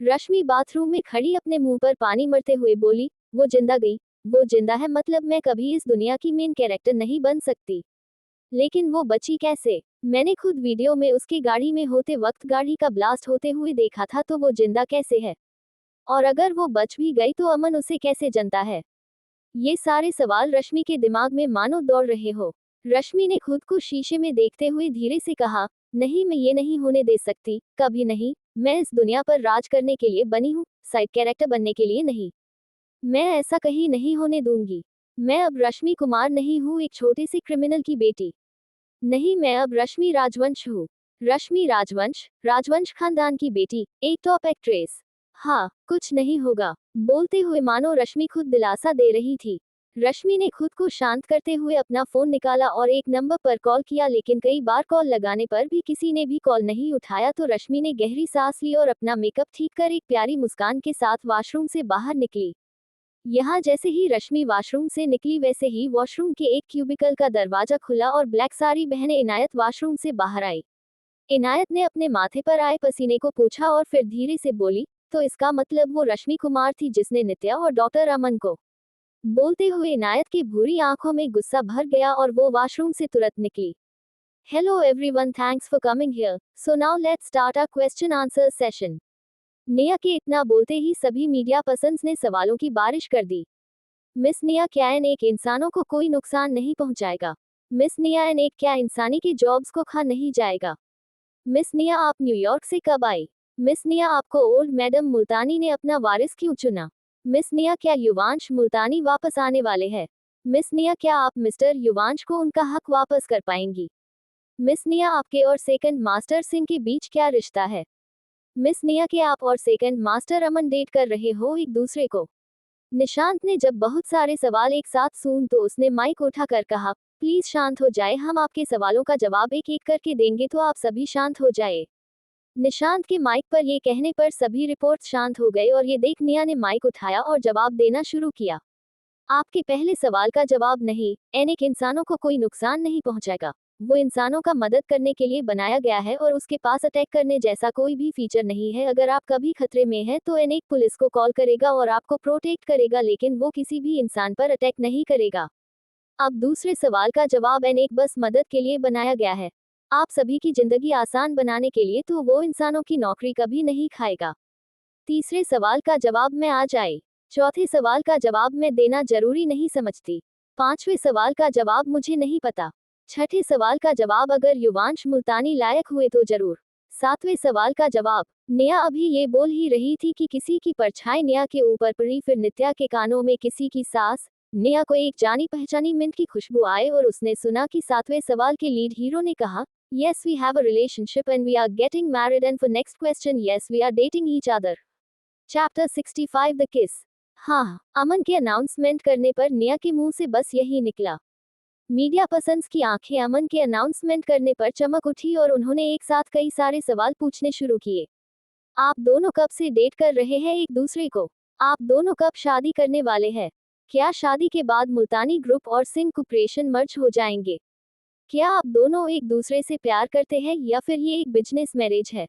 रश्मि बाथरूम में खड़ी अपने मुंह पर पानी मरते हुए बोली, वो जिंदा गई? वो जिंदा है मतलब मैं कभी इस दुनिया की मेन कैरेक्टर नहीं बन सकती, लेकिन वो बची कैसे? मैंने खुद वीडियो में उसकी गाड़ी में होते वक्त गाड़ी का ब्लास्ट होते हुए देखा था, तो वो जिंदा कैसे है? और अगर वो बच भी गई तो अमन उसे कैसे जनता है? ये सारे सवाल रश्मि के दिमाग में मानो दौड़ रहे हो। रश्मि ने खुद को शीशे में देखते हुए धीरे से कहा, नहीं मैं ये नहीं होने दे सकती, कभी नहीं। मैं इस दुनिया पर राज करने के लिए बनी हूँ, साइड कैरेक्टर बनने के लिए नहीं। मैं ऐसा कहीं नहीं होने दूंगी। मैं अब रश्मि कुमार नहीं हूँ एक छोटे से क्रिमिनल की बेटी। नहीं, मैं अब रश्मि राजवंश हूँ। रश्मि राजवंश, राजवंश खानदान की बेटी, एक टॉप एक्ट्रेस। हाँ, कुछ नहीं होगा। बोलते हुए मानो रश्मि खुद दिलासा दे रही थी। रश्मि ने खुद को शांत करते हुए अपना फोन निकाला और एक नंबर पर कॉल किया, लेकिन कई बार कॉल लगाने पर भी किसी ने भी कॉल नहीं उठाया। तो रश्मि ने गहरी सांस ली और अपना मेकअप ठीक कर एक प्यारी मुस्कान के साथ वॉशरूम से बाहर निकली। यहाँ जैसे ही रश्मि वॉशरूम से निकली वैसे ही वॉशरूम के एक क्यूबिकल का दरवाजा खुला और ब्लैक साड़ी पहने इनायत वॉशरूम से बाहर आई। इनायत ने अपने माथे पर आए पसीने को पोंछा और फिर धीरे से बोली, तो इसका मतलब वो रश्मि कुमार थी जिसने नित्या और डॉक्टर अमन को। बोलते हुए इनायत की भूरी आंखों में गुस्सा भर गया और वो वॉशरूम से तुरंत निकली। Hello everyone, thanks for coming here, so now let's start a question answer session. Neha के इतना बोलते ही सभी मीडिया पर्सन्स ने सवालों की बारिश कर दी। मिस नेहा क्या एन एक इंसानों को कोई नुकसान नहीं पहुंचाएगा? मिस नेहा एन एक क्या इंसानी की जॉब्स को खा नहीं जाएगा? मिस नेहा आप न्यूयॉर्क से कब आई? मिस नेहा आपको ओल्ड मैडम मुल्तानी ने अपना वारिस क्यों चुना? मिस नेहा क्या युवांश मुल्तानी वापस आने वाले हैं? मिस नेहा क्या आप मिस्टर युवांश को उनका हक वापस कर पाएंगी? मिस निया, आपके और सेकंड मास्टर सिंह के बीच क्या रिश्ता है? मिस निया, के आप और सेकंड मास्टर अमन डेट कर रहे हो एक दूसरे को? निशांत ने जब बहुत सारे सवाल एक साथ सुन तो उसने माइक उठाकर कहा, प्लीज शांत हो जाए, हम आपके सवालों का जवाब एक एक करके देंगे तो आप सभी शांत हो जाए। निशांत के माइक पर ये कहने पर सभी रिपोर्ट शांत हो गए और ये देख निया ने माइक उठाया और जवाब देना शुरू किया। आपके पहले सवाल का जवाब नहीं, अनेक इंसानों को कोई नुकसान नहीं पहुंचाएगा। वो इंसानों का मदद करने के लिए बनाया गया है और उसके पास अटैक करने जैसा कोई भी फीचर नहीं है। अगर आप कभी खतरे में हैं तो अनेक पुलिस को कॉल करेगा और आपको प्रोटेक्ट करेगा, लेकिन वो किसी भी इंसान पर अटैक नहीं करेगा। अब दूसरे सवाल का जवाब, अनेक बस मदद के लिए बनाया गया है, आप सभी की जिंदगी आसान बनाने के लिए, तो वो इंसानों की नौकरी कभी नहीं खाएगा। तीसरे सवाल का जवाब, मैं आ जाए। चौथे सवाल का जवाब, मैं देना जरूरी नहीं समझती। पांचवें सवाल का जवाब, मुझे नहीं पता। छठे सवाल का जवाब, अगर युवांश मुल्तानी लायक हुए तो जरूर। सातवें सवाल का जवाब, निया अभी ये बोल ही रही थी कि किसी की परछाई निया के ऊपर पड़ी, फिर नित्या के कानों में किसी की सांस। निया को एक जानी पहचानी मिंट की खुशबू आए और उसने सुना कि सातवें सवाल के लीड हीरो ने कहा, yes we have a relationship and we are getting married, and for next question, yes we are dating each other. Chapter 65 the किस। हाँ, अमन के अनाउंसमेंट करने पर निया के मुंह से बस यही निकला। मीडिया पर्सन्स की आंखें अमन के अनाउंसमेंट करने पर चमक उठी और उन्होंने एक साथ कई सारे सवाल पूछने शुरू किए। आप दोनों कब से डेट कर रहे हैं एक दूसरे को? आप दोनों कब शादी करने वाले हैं? क्या शादी के बाद मुल्तानी ग्रुप और सिंह कॉर्पोरेशन मर्ज हो जाएंगे? क्या आप दोनों एक दूसरे से प्यार करते हैं या फिर ये एक बिजनेस मैरिज है?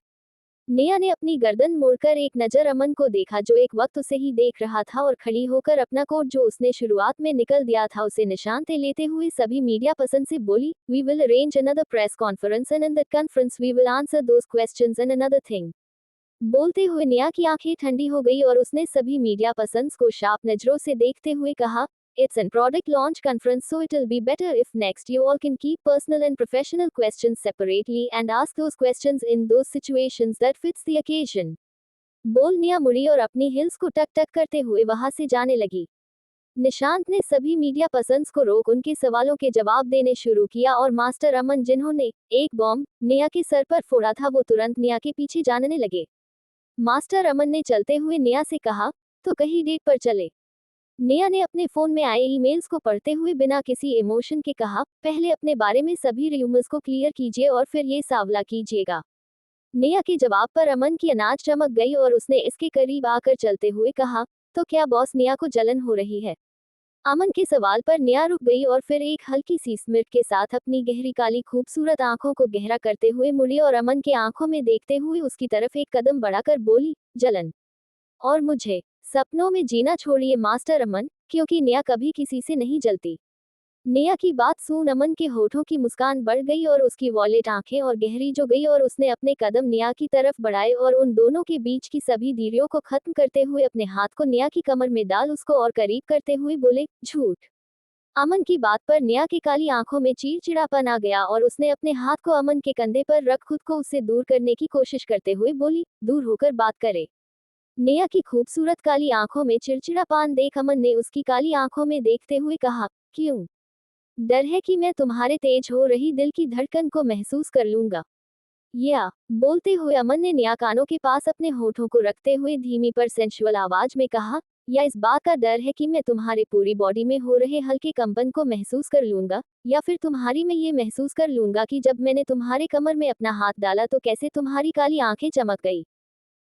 निया ने अपनी गर्दन मोड़कर एक नजर अमन को देखा, जो एक वक्त उसे ही देख रहा था, और खड़ी होकर अपना कोट जो उसने शुरुआत में निकल दिया था उसे निशानते लेते हुए सभी मीडिया पर्सन से बोली, we will arrange another press conference and in that conference we will answer those questions and another thing. बोलते हुए निया की आंखें ठंडी हो गई और उसने सभी मीडिया पर्सन्स को शार्प नजरों से देखते हुए कहा, it's an product launch conference, so it'll be better if next you all can keep personal and professional questions separately and ask those questions in those situations that fits the occasion. बोल निया मुड़ी और अपनी hills को टक टक करते हुए वहां से जाने लगी। निशांत ने सभी मीडिया पर्सन्स को रोक उनके सवालों के जवाब देने शुरू किया और मास्टर अमन, जिन्होंने एक बॉम्ब निया के सर पर फोड़ा था, वो तुरंत निया के पीछे जानने लगे। मास्टर अमन ने चलते हुए निया से कहा, तो कहीं डेट पर चले। निया ने अपने फोन में आए ईमेल्स को पढ़ते हुए बिना किसी इमोशन के कहा, पहले अपने बारे में सभी र्यूमर्स को क्लियर कीजिए और फिर ये सावला कीजिएगा। निया के जवाब पर अमन की अनाज चमक गई और उसने इसके करीब आकर चलते हुए कहा, तो क्या बॉस निया को जलन हो रही है? अमन के सवाल पर निया रुक गई और फिर एक हल्की सी स्मित के साथ अपनी गहरी काली खूबसूरत आंखों को गहरा करते हुए मुड़ी और अमन के आंखों में देखते हुए उसकी तरफ एक कदम बढ़ाकर बोली, जलन? और मुझे सपनों में जीना छोड़िए मास्टर अमन, क्योंकि निया कभी किसी से नहीं जलती। निया की बात सुन अमन के होठों की मुस्कान बढ़ गई और उसकी वॉलेट आंखें और गहरी जो गई और उसने अपने कदम निया की तरफ बढ़ाए और उन दोनों के बीच की सभी दूरियों को खत्म करते हुए अपने हाथ को निया की कमर में डाल उसको और करीब करते हुए बोले, झूठ। अमन की बात पर निया की काली आंखों में चिड़चिड़ापन आ गया और उसने अपने हाथ को अमन के कंधे पर रख खुद को उससे दूर करने की कोशिश करते हुए बोली, दूर होकर बात करे। निया की खूबसूरत काली आंखों में चिड़चिड़ापन देख अमन ने उसकी काली आंखों में देखते हुए कहा, क्यों? डर है कि मैं तुम्हारे तेज हो रही दिल की धड़कन को महसूस कर लूंगा। या बोलते हुए अमन ने निया कानों के पास अपने होठों को रखते हुए धीमी पर सेंशुअल आवाज में कहा, या इस बात का डर है कि मैं तुम्हारे पूरी बॉडी में हो रहे हल्के कंपन को महसूस कर लूंगा, या फिर तुम्हारी में ये महसूस कर लूंगा कि जब मैंने तुम्हारे कमर में अपना हाथ डाला तो कैसे तुम्हारी काली आंखें चमक गई,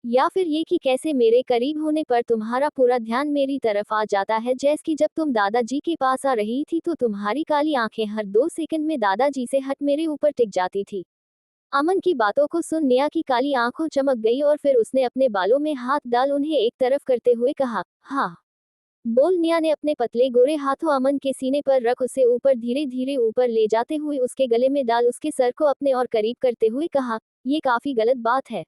या फिर ये कि कैसे मेरे करीब होने पर तुम्हारा पूरा ध्यान मेरी तरफ आ जाता है, जैसे कि जब तुम दादाजी के पास आ रही थी तो तुम्हारी काली आंखें हर 2 सेकंड में दादाजी से हट मेरे ऊपर टिक जाती थी। अमन की बातों को सुन निया की काली आंखों चमक गई और फिर उसने अपने बालों में हाथ डाल उन्हें एक तरफ करते हुए कहा, हाँ। बोल निया ने अपने पतले गोरे हाथों अमन के सीने पर रख उसे ऊपर धीरे धीरे ऊपर ले जाते हुए उसके गले में डाल उसके सर को अपने और करीब करते हुए कहा, ये काफी गलत बात है।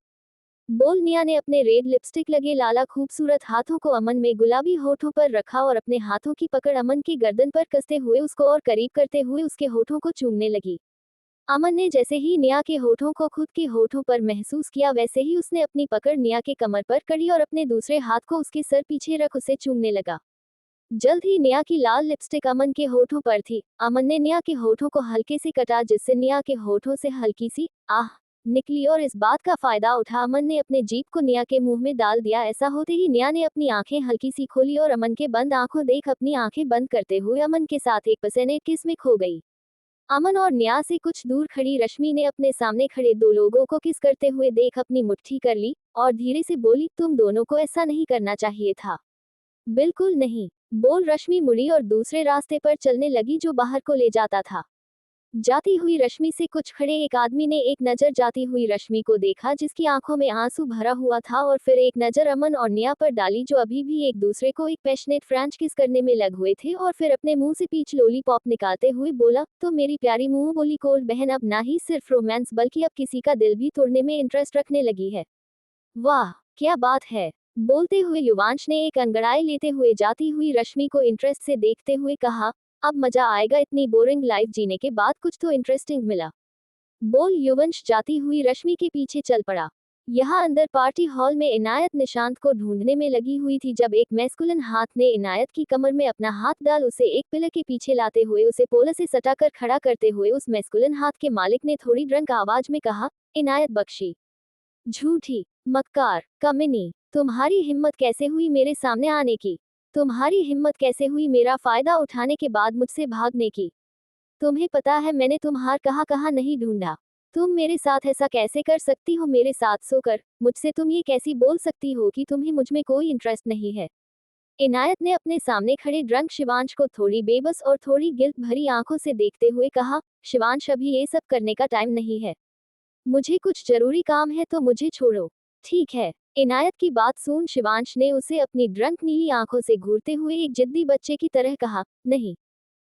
बोल निया ने अपने रेड लिपस्टिक लगे लाला खूबसूरत हाथों को अमन में गुलाबी होठों पर रखा और अपने हाथों की पकड़ अमन की गर्दन पर कसते हुए उसको और करीब करते हुए उसके होठों को चूमने लगी। अमन ने जैसे ही निया के होठों को खुद के होठों पर महसूस किया, वैसे ही उसने अपनी पकड़ निया के कमर पर कड़ी और अपने दूसरे हाथ को उसके सर पीछे रख उसे चूमने लगा। जल्द ही नेहा की लाल लिपस्टिक अमन के होठों पर थी। अमन ने नेहा के होठों को हल्के से कटा, जिससे नेहा के होठों से हल्की सी आह निकली, और इस बात का फायदा उठा अमन ने अपने जीभ को नेहा के मुंह में डाल दिया। ऐसा होते ही नेहा ने अपनी आंखें हल्की सी खोली और अमन के बंद आंखों देख अपनी आंखें बंद करते हुए अमन के साथ एक पैशनेट किस में खो गई। अमन और नेहा से कुछ दूर खड़ी रश्मि ने अपने सामने खड़े दो लोगों को किस करते हुए देख अपनी मुट्ठी कर ली और धीरे से बोली, तुम दोनों को ऐसा नहीं करना चाहिए था। बिल्कुल नहीं, बोल रश्मि मुड़ी और दूसरे रास्ते पर चलने लगी जो बाहर को ले जाता था। जाती हुई रश्मि से कुछ खड़े एक आदमी ने एक नजर जाती हुई रश्मि को देखा, जिसकी आंखों में आंसू भरा हुआ था, और फिर एक नजर अमन और नेहा पर डाली जो अभी भी एक दूसरे को एक पैशनेट फ्रेंच किस करने में लग हुए थे, और फिर अपने मुंह से पीच लॉलीपॉप निकालते हुए बोला, तो मेरी प्यारी मुंह बोली कोल्ड बहन अब ना ही सिर्फ रोमांस बल्कि अब किसी का दिल भी तोड़ने में इंटरेस्ट रखने लगी है। वाह क्या बात है। बोलते हुए युवांश ने एक अंगड़ाई लेते हुए जाती हुई रश्मि को इंटरेस्ट से देखते हुए कहा, अब मजा आएगा, इतनी बोरिंग लाइफ जीने के बाद कुछ तो इंटरेस्टिंग मिला। बोल युवंश जाती हुई रश्मि के पीछे चल पड़ा। यहाँ अंदर पार्टी हॉल में इनायत निशांत को ढूंढने में लगी हुई थी, जब एक मैस्कुलिन हाथ ने इनायत की कमर में अपना हाथ डाल उसे एक पिलर के पीछे लाते हुए उसे पोल से सटाकर खड़ा करते हुए उस मैस्कुलिन हाथ के मालिक ने थोड़ी ड्रंक आवाज में कहा, इनायत बख्शी, झूठी, मक्कार, कमीनी, तुम्हारी हिम्मत कैसे हुई मेरे सामने आने की? तुम्हारी हिम्मत कैसे हुई मेरा फायदा उठाने के बाद मुझसे भागने की? तुम्हें पता है मैंने तुम्हार कहाँ नहीं ढूंढा। तुम मेरे साथ ऐसा कैसे कर सकती हो, मेरे साथ सोकर मुझसे तुम ये कैसी बोल सकती हो कि तुम्हें मुझमें कोई इंटरेस्ट नहीं है? इनायत ने अपने सामने खड़े ड्रंक शिवांश को थोड़ी बेबस और थोड़ी गिल्ट भरी आंखों से देखते हुए कहा, शिवांश अभी ये सब करने का टाइम नहीं है, मुझे कुछ जरूरी काम है तो मुझे छोड़ो। ठीक है। इनायत की बात सुन शिवांश ने उसे अपनी ड्रंक नीली आंखों से घूरते हुए एक जिद्दी बच्चे की तरह कहा, नहीं,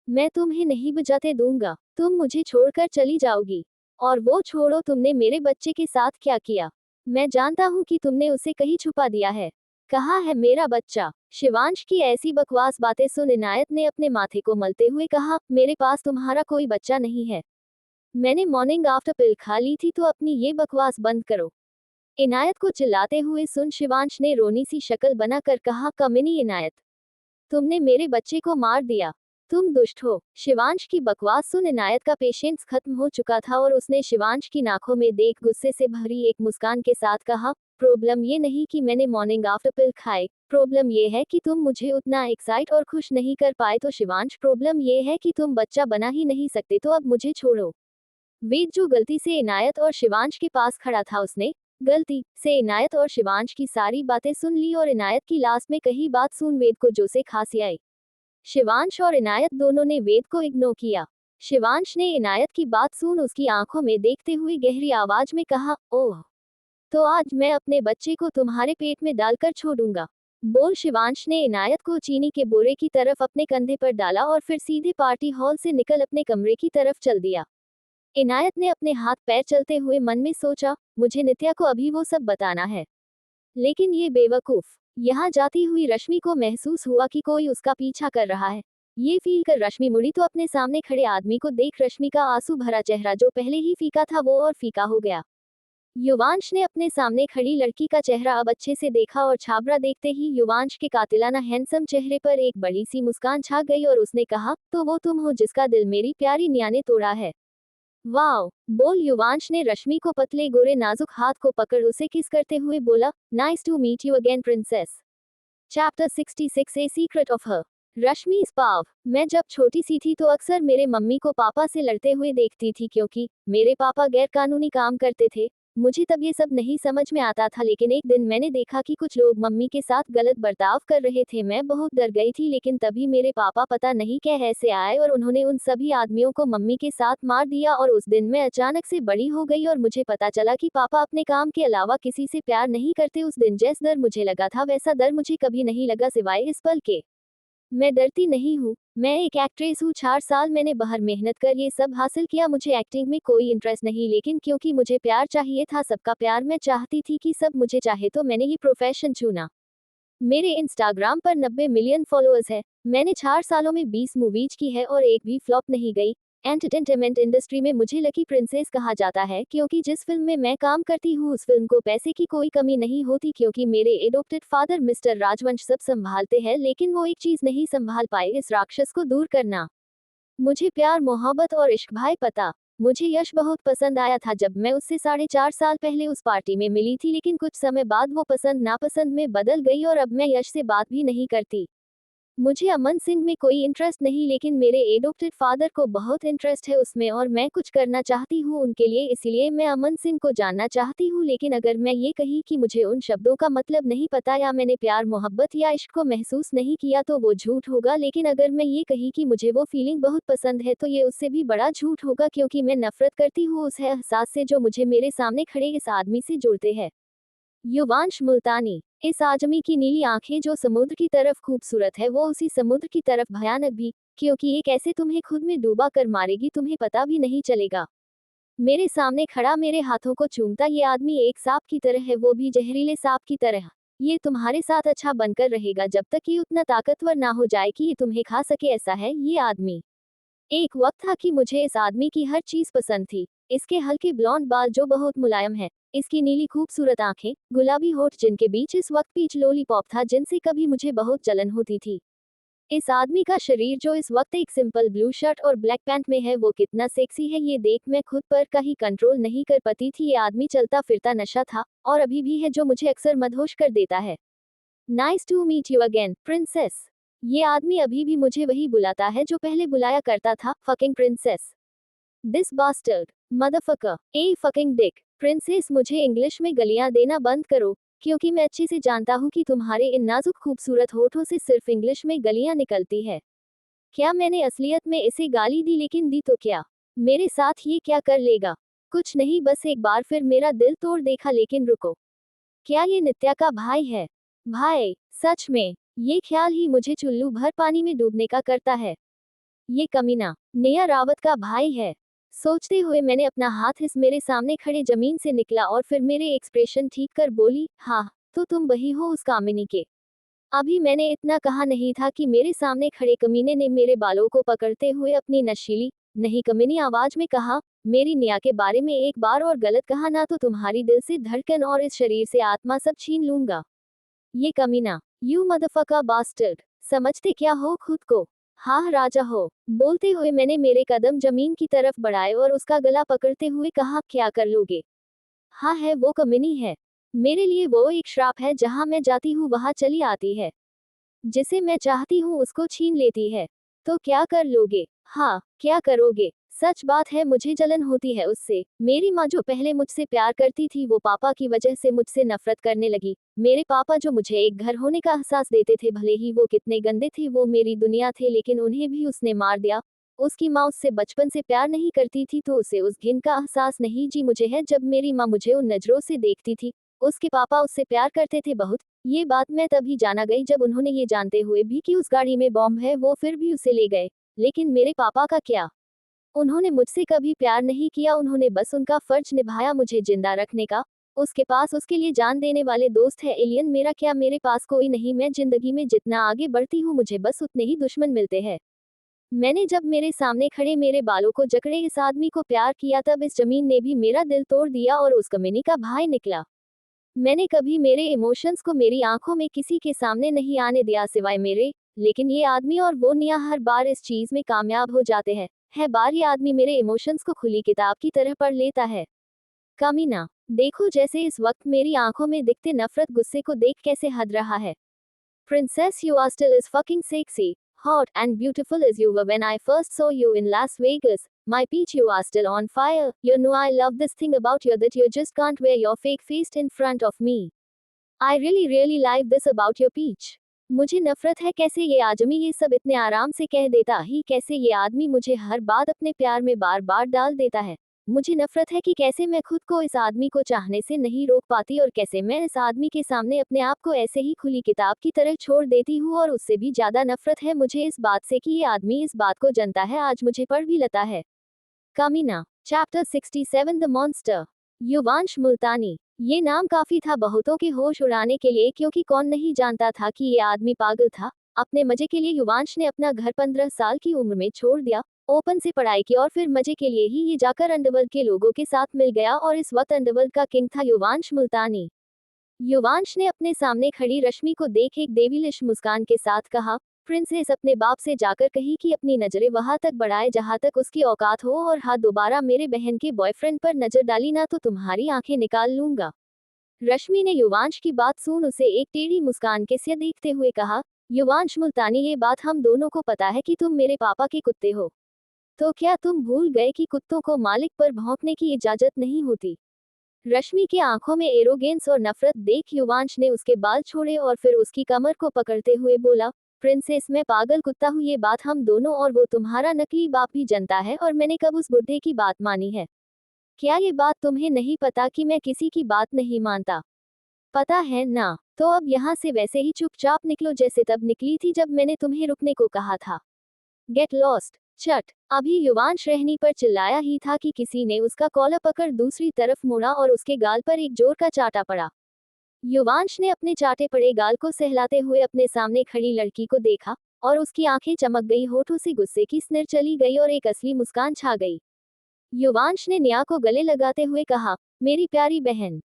मैं तुम्हें नहीं बजाते दूंगा, तुम मुझे छोड़कर चली जाओगी। और वो छोड़ो, तुमने मेरे बच्चे के साथ क्या किया? मैं जानता हूँ कि तुमने उसे कहीं छुपा दिया है। कहाँ है मेरा बच्चा? शिवांश की ऐसी बकवास बातें सुन इनायत ने अपने माथे को मलते हुए कहा, मेरे पास तुम्हारा कोई बच्चा नहीं है। मैंने मॉर्निंग आफ्टर पिल खा ली थी, तो अपनी ये बकवास बंद करो। इनायत को चिल्लाते हुए सुन शिवांश ने रोनी सी शक्ल बनाकर कहा, कमीनी इनायत, तुमने मेरे बच्चे को मार दिया, तुम दुष्ट हो। शिवांश की बकवास सुन इनायत का पेशेंस खत्म हो चुका था और उसने शिवांश की नाखों में देख गुस्से से भरी एक मुस्कान के साथ कहा, प्रॉब्लम ये नहीं कि मैंने मॉर्निंग आफ्टर पिल खाए, प्रॉब्लम ये है कि तुम मुझे उतना एक्साइट और खुश नहीं कर पाए। तो शिवांश, प्रॉब्लम ये है कि तुम बच्चा बना ही नहीं सकते, तो अब मुझे छोड़ो। वेद जो गलती से इनायत और शिवांश के पास खड़ा था, उसने गलती से इनायत और शिवांश की सारी बातें सुन ली और इनायत की लास्ट में कही बात सुन वेद को जोसे खांसी आई। शिवांश और इनायत दोनों ने वेद को इग्नोर किया। शिवांश ने इनायत की बात सुन उसकी आंखों में देखते हुए गहरी आवाज में कहा, ओह, तो आज मैं अपने बच्चे को तुम्हारे पेट में डालकर छोड़ूंगा। बोल शिवांश ने इनायत को चीनी के बोरे की तरफ अपने कंधे पर डाला और फिर सीधे पार्टी हॉल से निकल अपने कमरे की तरफ चल दिया। इनायत ने अपने हाथ पैर चलते हुए मन में सोचा, मुझे नित्या को अभी वो सब बताना है। लेकिन ये बेवकूफ। यहाँ जाती हुई रश्मि को महसूस हुआ कि कोई उसका पीछा कर रहा है। ये फील कर रश्मि मुड़ी तो अपने सामने खड़े आदमी को देख रश्मि का आंसू भरा चेहरा जो पहले ही फीका था वो और फीका हो गया। युवांश ने अपने सामने खड़ी लड़की का चेहरा अब अच्छे से देखा और छाबरा देखते ही युवांश के कातिलाना हैंडसम चेहरे पर एक बड़ी सी मुस्कान छा गई और उसने कहा, तो वो तुम हो जिसका दिल मेरी प्यारी निया ने तोड़ा है। वाओ, बोल युवांश ने रश्मि को पतले गोरे नाजुक हाथ को पकड़ उसे किस करते हुए बोला, nice to meet you again princess. Chapter 66 a secret of her. Rashmi पाव, मैं जब छोटी सी थी तो अक्सर मेरे मम्मी को पापा से लड़ते हुए देखती थी क्योंकि मेरे पापा गैर कानूनी काम करते थे। मुझे तब ये सब नहीं समझ में आता था, लेकिन एक दिन मैंने देखा कि कुछ लोग मम्मी के साथ गलत बर्ताव कर रहे थे। मैं बहुत डर गई थी, लेकिन तभी मेरे पापा पता नहीं कैसे आए और उन्होंने उन सभी आदमियों को मम्मी के साथ मार दिया। और उस दिन मैं अचानक से बड़ी हो गई और मुझे पता चला कि पापा अपने काम के अलावा किसी से प्यार नहीं करते। उस दिन जैसा डर मुझे लगा था वैसा डर मुझे कभी नहीं लगा सिवाय इस पल के। मैं डरती नहीं हूँ, मैं एक एक्ट्रेस हूँ। 4 साल मैंने बाहर मेहनत कर ये सब हासिल किया। मुझे एक्टिंग में कोई इंटरेस्ट नहीं, लेकिन क्योंकि मुझे प्यार चाहिए था, सबका प्यार मैं चाहती थी कि सब मुझे चाहे, तो मैंने ये प्रोफेशन चुना। मेरे इंस्टाग्राम पर 90 मिलियन फॉलोअर्स है। मैंने 4 सालों में 20 मूवीज की है और एक भी फ्लॉप नहीं गई। एंटरटेनमेंट इंडस्ट्री में मुझे लकी प्रिंसेस कहा जाता है क्योंकि जिस फिल्म में मैं काम करती हूँ उस फिल्म को पैसे की कोई कमी नहीं होती क्योंकि मेरे एडोप्टेड फादर मिस्टर राजवंश सब संभालते हैं लेकिन वो एक चीज नहीं संभाल पाए, इस राक्षस को दूर करना। मुझे प्यार मोहब्बत और इश्क भाई पता। मुझे यश बहुत पसंद आया था जब मैं उससे 4.5 साल पहले उस पार्टी में मिली थी, लेकिन कुछ समय बाद वो पसंद नापसंद में बदल गई और अब मैं यश से बात भी नहीं करती। मुझे अमन सिंह में कोई इंटरेस्ट नहीं लेकिन मेरे एडोप्टेड फादर को बहुत इंटरेस्ट है उसमें और मैं कुछ करना चाहती हूँ उनके लिए, इसीलिए मैं अमन सिंह को जानना चाहती हूँ। लेकिन अगर मैं ये कही कि मुझे उन शब्दों का मतलब नहीं पता या मैंने प्यार मोहब्बत या इश्क को महसूस नहीं किया तो वो झूठ होगा, लेकिन अगर मैं ये कही कि मुझे वो फीलिंग बहुत पसंद है तो ये उससे भी बड़ा झूठ होगा क्योंकि मैं नफरत करती हूँ उस एहसास से जो मुझे मेरे सामने खड़े इस आदमी से जुड़ते हैं। युवांश मुल्तानी। इस आदमी की नीली आंखें जो समुद्र की तरफ खूबसूरत है वो उसी समुद्र की तरफ भयानक भी, क्योंकि ये कैसे तुम्हें खुद में डूबा कर मारेगी तुम्हें पता भी नहीं चलेगा। मेरे सामने खड़ा मेरे हाथों को चूमता ये आदमी एक सांप की तरह है, वो भी जहरीले सांप की तरह। ये तुम्हारे साथ अच्छा बनकर रहेगा जब तक ये उतना ताकतवर ना हो जाए कि ये तुम्हें खा सके, ऐसा है ये आदमी। एक वक्त था कि मुझे इस आदमी की हर चीज पसंद थी। इसके हल्के ब्लॉन्ड बाल जो बहुत मुलायम है, इसकी नीली खूबसूरत आंखें, गुलाबी होठ जिनके बीच इस वक्त पीच लॉलीपॉप था जिनसे कभी मुझे बहुत जलन होती थी। इस आदमी का शरीर जो इस वक्त एक सिंपल ब्लू शर्ट और ब्लैक पैंट में है वो कितना सेक्सी है ये देख मैं खुद पर का ही कंट्रोल नहीं कर पाती थी। ये आदमी चलता फिरता नशा था और अभी भी है जो मुझे अक्सर मदहोश कर देता है। Nice to meet you again princess. ये आदमी अभी भी मुझे वही बुलाता है जो पहले बुलाया करता था, fucking princess. This bastard motherfucker a fucking dick. Princess मुझे इंग्लिश में गलियां देना बंद करो क्योंकि मैं अच्छे से जानता हूँ कि तुम्हारे इन नाजुक खूबसूरत होठों से सिर्फ इंग्लिश में गलियां निकलती है। क्या मैंने असलियत में इसे गाली दी, लेकिन दी तो क्या मेरे साथ ये क्या कर लेगा? कुछ नहीं, बस एक बार फिर मेरा दिल तोड़ देखा। लेकिन रुको, क्या ये नित्या का भाई है? भाई सच में, ये ख्याल ही मुझे चुल्लू भर पानी में डूबने का करता है। ये कमीना नेहा रावत का भाई है। सोचते हुए मैंने अपना हाथ इस मेरे सामने खड़े जमीन से निकला और फिर मेरे एक्सप्रेशन ठीक कर बोली, हाँ तो तुम वही हो उस कामिनी के। अभी मैंने इतना कहा नहीं था कि मेरे सामने खड़े कमीने ने मेरे बालों को पकड़ते हुए अपनी नशीली नहीं कमीनी आवाज में कहा, मेरी निया के बारे में एक बार और गलत कहा ना तो तुम्हारी दिल से धड़कन और इस शरीर से आत्मा सब छीन लूंगा। ये कमीना, यू मदरफकर बास्टर्ड, समझते क्या हो खुद को? हाँ राजा हो। बोलते हुए मैंने मेरे कदम जमीन की तरफ बढ़ाए और उसका गला पकड़ते हुए कहा, क्या कर लोगे? हाँ है वो कमीनी है। मेरे लिए वो एक श्राप है, जहाँ मैं जाती हूँ वहाँ चली आती है, जिसे मैं चाहती हूँ उसको छीन लेती है। तो क्या कर लोगे? हाँ क्या करोगे? सच बात है मुझे जलन होती है उससे। मेरी माँ जो पहले मुझसे प्यार करती थी वो पापा की वजह से मुझसे नफरत करने लगी। मेरे पापा जो मुझे एक घर होने का एहसास देते थे, भले ही वो कितने गंदे थे, वो मेरी दुनिया थे, लेकिन उन्हें भी उसने मार दिया। उसकी माँ उससे बचपन से प्यार नहीं करती थी तो उसे उस घिन का एहसास नहीं जी मुझे है जब मेरी माँ मुझे उन नजरों से देखती थी। उसके पापा उससे प्यार करते थे बहुत। ये बात मैं तभी जाना गई जब उन्होंने ये जानते हुए भी कि उस गाड़ी में बॉम्ब है वो फिर भी उसे ले गए। लेकिन मेरे पापा का क्या? उन्होंने मुझसे कभी प्यार नहीं किया, उन्होंने बस उनका फर्ज निभाया मुझे जिंदा रखने का। उसके पास उसके लिए जान देने वाले दोस्त है एलियन, मेरा क्या? मेरे पास कोई नहीं। मैं जिंदगी में जितना आगे बढ़ती हूँ मुझे बस उतने ही दुश्मन मिलते हैं। मैंने जब मेरे सामने खड़े मेरे बालों को जकड़े इस आदमी को प्यार किया तब इस जमीन ने भी मेरा दिल तोड़ दिया और उस कमीनी का भाई निकला। मैंने कभी मेरे इमोशंस को मेरी आंखों में किसी के सामने नहीं आने दिया सिवाय मेरे। लेकिन ये आदमी और वो निया हर बार इस चीज में कामयाब हो जाते हैं। है बार ये आदमी मेरे इमोशंस को खुली किताब की तरह पढ़ लेता है। कमीना, देखो जैसे इस वक्त मेरी आंखों में दिखते नफरत गुस्से को देख कैसे हद रहा है। Princess, you are still as fucking sexy, hot and beautiful as you were when I first saw you in Las Vegas. My peach, you are still on fire. You know I love this thing about you that you just can't wear your fake face in front of me. I really like this about your peach. मुझे नफरत है कैसे ये आदमी ये सब इतने आराम से कह देता ही, कैसे ये आदमी मुझे हर बात अपने प्यार में बार बार डाल देता है। मुझे नफरत है कि कैसे मैं खुद को इस आदमी को चाहने से नहीं रोक पाती और कैसे मैं इस आदमी के सामने अपने आप को ऐसे ही खुली किताब की तरह छोड़ देती हूँ। और उससे भी ज्यादा नफरत है मुझे इस बात से कि ये आदमी इस बात को जानता है, आज मुझे पढ़ भी लेता है। कमीना, चैप्टर 67 द मॉन्स्टर। युवांश मुल्तानी। ये नाम काफी था बहुतों के होश उड़ाने के लिए, क्योंकि कौन नहीं जानता था कि ये आदमी पागल था। अपने मजे के लिए युवांश ने अपना घर 15 साल की उम्र में छोड़ दिया। ओपन से पढ़ाई की और फिर मजे के लिए ही ये जाकर अंडरवर्ल्ड के लोगों के साथ मिल गया और इस वक्त अंडरवर्ल्ड का किंग था युवांश मुल्तानी। युवांश ने अपने सामने खड़ी रश्मि को देख एक देविलिश मुस्कान के साथ कहा, प्रिंसेस अपने बाप से जाकर कही कि अपनी नजरें वहां तक बढ़ाए जहां तक उसकी औकात हो और हाँ दोबारा मेरे बहन के बॉयफ्रेंड पर नजर डाली ना तो तुम्हारी आंखें निकाल लूंगा। रश्मि ने युवांश की बात सुन उसे एक टेढ़ी मुस्कान के से देखते हुए कहा, युवांश मुल्तानी ये बात हम दोनों को पता है कि तुम मेरे पापा के कुत्ते हो। तो क्या तुम भूल गए कि कुत्तों को मालिक पर भौंकने की इजाजत नहीं होती। रश्मि के आंखों में एरोगेंस और नफरत देख युवांश ने उसके बाल छोड़े और फिर उसकी कमर को पकड़ते हुए बोला, प्रिंसेस मैं पागल कुत्ता हूँ ये बात हम दोनों और वो तुम्हारा नकली बाप भी जनता है और मैंने कब उस बुढ़े की बात मानी है। क्या ये बात तुम्हें नहीं पता कि मैं किसी की बात नहीं मानता? पता है ना, तो अब यहाँ से वैसे ही चुपचाप निकलो जैसे तब निकली थी जब मैंने तुम्हें रुकने को कहा था। Get lost. चट। अभी युवांश रहनी पर चिल्लाया ही था कि किसी ने उसका कॉलर पकड़ दूसरी तरफ मोड़ा और उसके गाल पर एक जोर का चाटा पड़ा। युवांश ने अपने चाटे पड़े गाल को सहलाते हुए अपने सामने खड़ी लड़की को देखा और उसकी आंखें चमक गई, होठों से गुस्से की स्निर चली गई और एक असली मुस्कान छा गई। युवांश ने निया को गले लगाते हुए कहा, मेरी प्यारी बहन।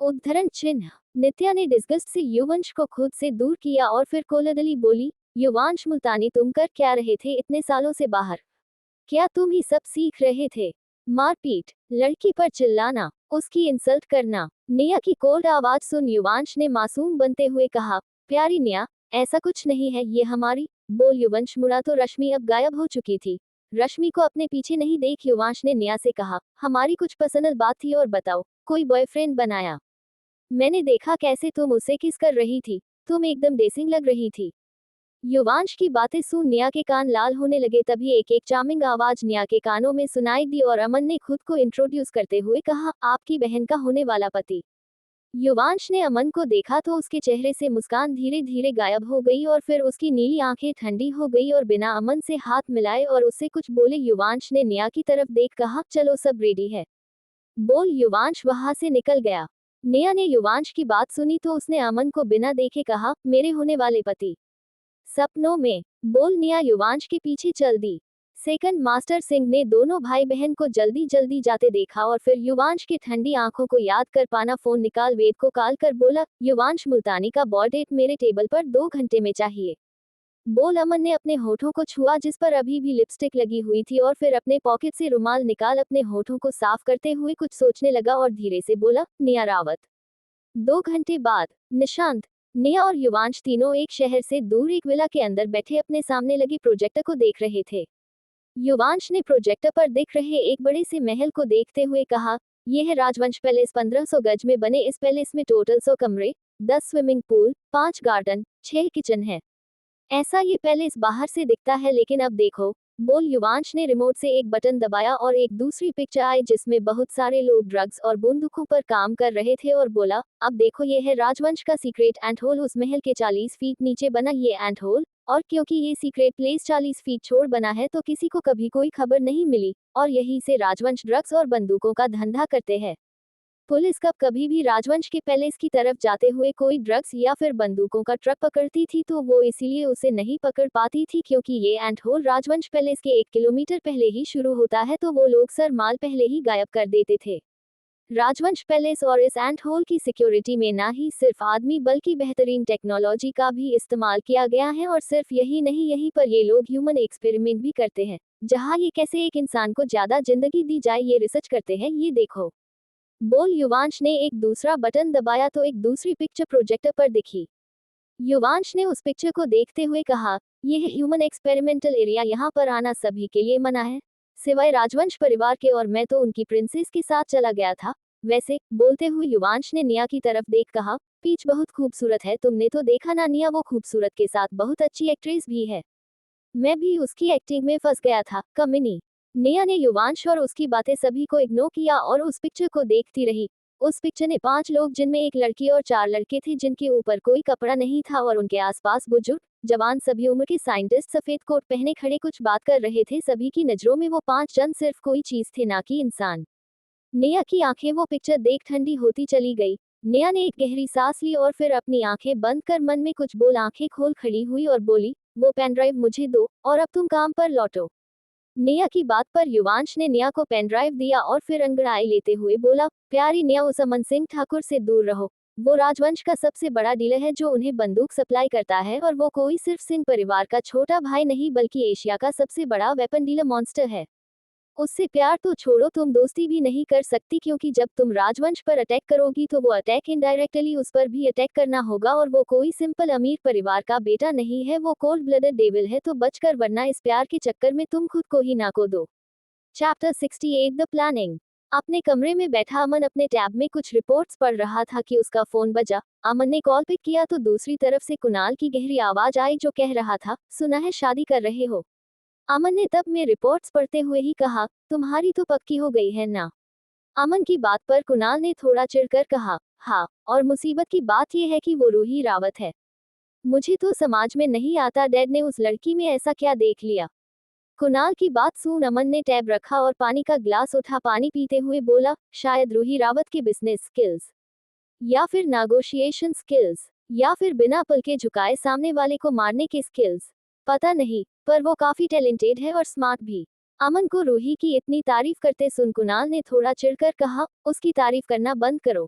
उद्धरण चिन्ह। नित्या ने डिस्गस्ट से युवंश को खुद से दूर किया और फिर कोलदली बोली, युवांश मुल्तानी तुम कर क्या रहे थे इतने सालों से बाहर? क्या तुम ही सब सीख रहे थे? मारपीट, लड़की पर चिल्लाना, उसकी इंसल्ट करना। निया की कोल्ड आवाज सुन युवांश ने मासूम बनते हुए कहा, प्यारी निया, ऐसा कुछ नहीं है ये हमारी। बोल युवंश मुड़ा तो रश्मि अब गायब हो चुकी थी। रश्मि को अपने पीछे नहीं देख युवांश ने निया से कहा, हमारी कुछ पर्सनल बात थी और बताओ, कोई बॉयफ्रेंड बनाया? मैंने देखा कैसे तुम उसे किस कर रही थी, तुम एकदम डेसिंग लग रही थी। युवांश की बातें सुन निया के कान लाल होने लगे। तभी एक एक चार्मिंग आवाज निया के कानों में सुनाई दी और अमन ने खुद को इंट्रोड्यूस करते हुए कहा, आपकी बहन का होने वाला पति। युवांश ने अमन को देखा तो उसके चेहरे से मुस्कान धीरे धीरे गायब हो गई और फिर उसकी नीली आंखें ठंडी हो गई और बिना अमन से हाथ मिलाए और उससे कुछ बोले युवांश ने निया की तरफ देख कहा, चलो सब रेडी है। बोल युवांश वहां से निकल गया। निया ने युवांश की बात सुनी तो उसने अमन को बिना देखे कहा, मेरे होने वाले पति। सपनों में। बोल निया युवांश के पीछे चल दी। सेकंड मास्टर सिंह ने दोनों भाई बहन को जल्दी जल्दी जाते देखा और फिर युवांश की ठंडी आंखों को याद कर पाना फोन निकाल वेद को कॉल कर बोला, युवांश मुल्तानी का बॉल डेट मेरे टेबल पर 2 घंटे में चाहिए। बोल अमन ने अपने होठों को छुआ जिस पर अभी भी लिपस्टिक लगी हुई थी और फिर अपने पॉकेट से रुमाल निकाल अपने होठों को साफ करते हुए कुछ सोचने लगा और धीरे से बोला, निया रावत। 2 घंटे बाद। निशांत, निया और युवांश तीनों एक शहर से दूर एक विला के अंदर बैठे अपने सामने लगी प्रोजेक्टर को देख रहे थे। युवांश ने प्रोजेक्टर पर दिख रहे एक बड़े से महल को देखते हुए कहा, यह है राजवंश पैलेस। 1500 गज में बने इस पैलेस में टोटल 100 कमरे, 10 स्विमिंग पूल, 5 गार्डन, 6 किचन है। ऐसा ये पैलेस बाहर से दिखता है लेकिन अब देखो। बोल युवांश ने रिमोट से एक बटन दबाया और एक दूसरी पिक्चर आई जिसमें बहुत सारे लोग ड्रग्स और बंदूकों पर काम कर रहे थे और बोला, अब देखो ये है राजवंश का सीक्रेट एंट होल। उस महल के 40 फीट नीचे बना ये एंट होल और क्योंकि ये सीक्रेट प्लेस 40 फीट छोड़ बना है तो किसी को कभी कोई खबर नहीं मिली और यहीं से राजवंश ड्रग्स और बंदूकों का धंधा करते हैं। पुलिस कभी भी राजवंश के पैलेस की तरफ जाते हुए कोई ड्रग्स या फिर बंदूकों का ट्रक पकड़ती थी तो वो इसीलिए उसे नहीं पकड़ पाती थी क्योंकि ये एंट होल राजवंश पैलेस के 1 किलोमीटर पहले ही शुरू होता है तो वो लोग सर माल पहले ही गायब कर देते थे। राजवंश पैलेस और इस एंट होल की सिक्योरिटी में ना ही सिर्फ आदमी बल्कि बेहतरीन टेक्नोलॉजी का भी इस्तेमाल किया गया है और सिर्फ यही नहीं यहीं पर ये लोग ह्यूमन एक्सपेरिमेंट भी करते हैं जहाँ ये कैसे एक इंसान को ज्यादा जिंदगी दी जाए ये रिसर्च करते हैं। ये देखो। बोल युवांश ने एक दूसरा बटन दबाया तो एक दूसरी पिक्चर प्रोजेक्टर पर दिखी। युवांश ने उस पिक्चर को देखते हुए कहा, यह है ह्यूमन एक्सपेरिमेंटल एरिया, यहाँ पर आना सभी के लिए मना है सिवाय राजवंश परिवार के और मैं तो उनकी प्रिंसेस के साथ चला गया था। वैसे, बोलते हुए युवांश ने निया की तरफ देख कहा, पीच बहुत खूबसूरत है, तुमने तो देखा ना निया, वो खूबसूरत के साथ बहुत अच्छी एक्ट्रेस भी है। मैं भी उसकी एक्टिंग में फंस गया था कमिनी। निया ने युवांश और उसकी बातें सभी को इग्नोर किया और उस पिक्चर को देखती रही। उस पिक्चर ने 5 लोग जिनमें एक लड़की और 4 लड़के थे जिनके ऊपर कोई कपड़ा नहीं था और उनके आसपास बुजुर्ग जवान सभी उम्र के साइंटिस्ट सफेद कोट पहने खड़े कुछ बात कर रहे थे। सभी की नजरों में वो 5 जन सिर्फ कोई चीज थे ना कि इंसान। निया की आंखें वो पिक्चर देख ठंडी होती चली गई। निया ने एक गहरी सांस ली और फिर अपनी आंखें बंद कर मन में कुछ बोल आंखें खोल खड़ी हुई और बोली, वो पेन ड्राइव मुझे दो और अब तुम काम पर लौटो। नेहा की बात पर युवांश ने नेहा को पेन ड्राइव दिया और फिर अंगड़ाई लेते हुए बोला, प्यारी नेहा, उस अमन सिंह ठाकुर से दूर रहो। वो राजवंश का सबसे बड़ा डीलर है जो उन्हें बंदूक सप्लाई करता है, और वो कोई सिर्फ सिंह परिवार का छोटा भाई नहीं बल्कि एशिया का सबसे बड़ा वेपन डीलर मॉन्स्टर है। उससे प्यार तो छोड़ो, तुम दोस्ती भी नहीं कर सकती, क्योंकि जब तुम राजवंश पर अटैक करोगी तो वो अटैक इनडायरेक्टली उस पर भी अटैक करना होगा, और वो कोई सिंपल अमीर परिवार का बेटा नहीं है, वो कोल्ड ब्लडेड डेविल है। तो बचकर, वरना इस प्यार के चक्कर में तुम खुद को ही ना खो दो। Chapter 68 the planning. अपने कमरे में बैठा अमन अपने टैब में कुछ रिपोर्ट्स पढ़ रहा था कि उसका फोन बजा। अमन ने कॉल पिक किया तो दूसरी तरफ से कुणाल की गहरी आवाज आई जो कह रहा था, सुना है शादी कर रहे हो। अमन ने तब में रिपोर्ट्स पढ़ते हुए ही कहा, तुम्हारी तो पक्की हो गई है ना। अमन की बात पर कुणाल ने थोड़ा चिढ़कर कहा, हाँ, और मुसीबत की बात यह है कि वो रूही रावत है। मुझे तो समझ में नहीं आता डैड ने उस लड़की में ऐसा क्या देख लिया। कुणाल की बात सुन अमन ने टैब रखा और पानी का ग्लास उठा, पानी पीते हुए बोला, शायद रूही रावत के बिजनेस स्किल्स, या फिर नेगोशिएशन स्किल्स, या फिर बिना पल के झुकाए सामने वाले को मारने के स्किल्स। पता नहीं, पर वो काफी टैलेंटेड है और स्मार्ट भी। अमन को रूही की इतनी तारीफ करते सुन कुणाल ने थोड़ा चिढ़कर कहा, उसकी तारीफ करना बंद करो।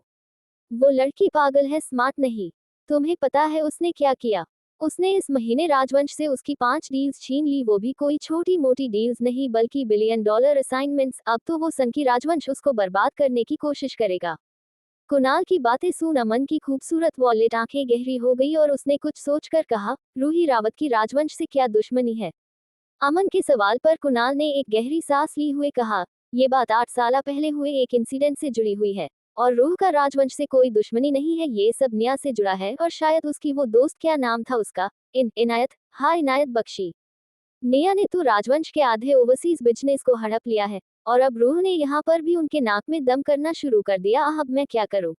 वो लड़की पागल है, स्मार्ट नहीं। तुम्हें पता है उसने क्या किया? उसने इस महीने राजवंश से उसकी 5 डील्स छीन ली, वो भी कोई छोटी मोटी डील्स नहीं बल्कि $1 बिलियन असाइनमेंट्स। अब तो वो संकी राजवंश उसको बर्बाद करने की कोशिश करेगा। कुणाल की बातें सुन अमन की खूबसूरत वॉलेट आंखें गहरी हो गई और उसने कुछ सोचकर कहा, रूही रावत की राजवंश से क्या दुश्मनी है? अमन के सवाल पर कुणाल ने एक गहरी सांस ली हुए कहा, ये बात 8 साल पहले हुए एक इंसिडेंट से जुड़ी हुई है, और रूह का राजवंश से कोई दुश्मनी नहीं है, ये सब नेहा से जुड़ा है, और शायद उसकी वो दोस्त, क्या नाम था उसका, इनायत। हाँ, इनायत बख्शी। नेहा ने तो राजवंश के आधे ओवरसीज बिजनेस को हड़प लिया है, और अब रूह ने यहाँ पर भी उनके नाक में दम करना शुरू कर दिया। अब मैं क्या करूँ?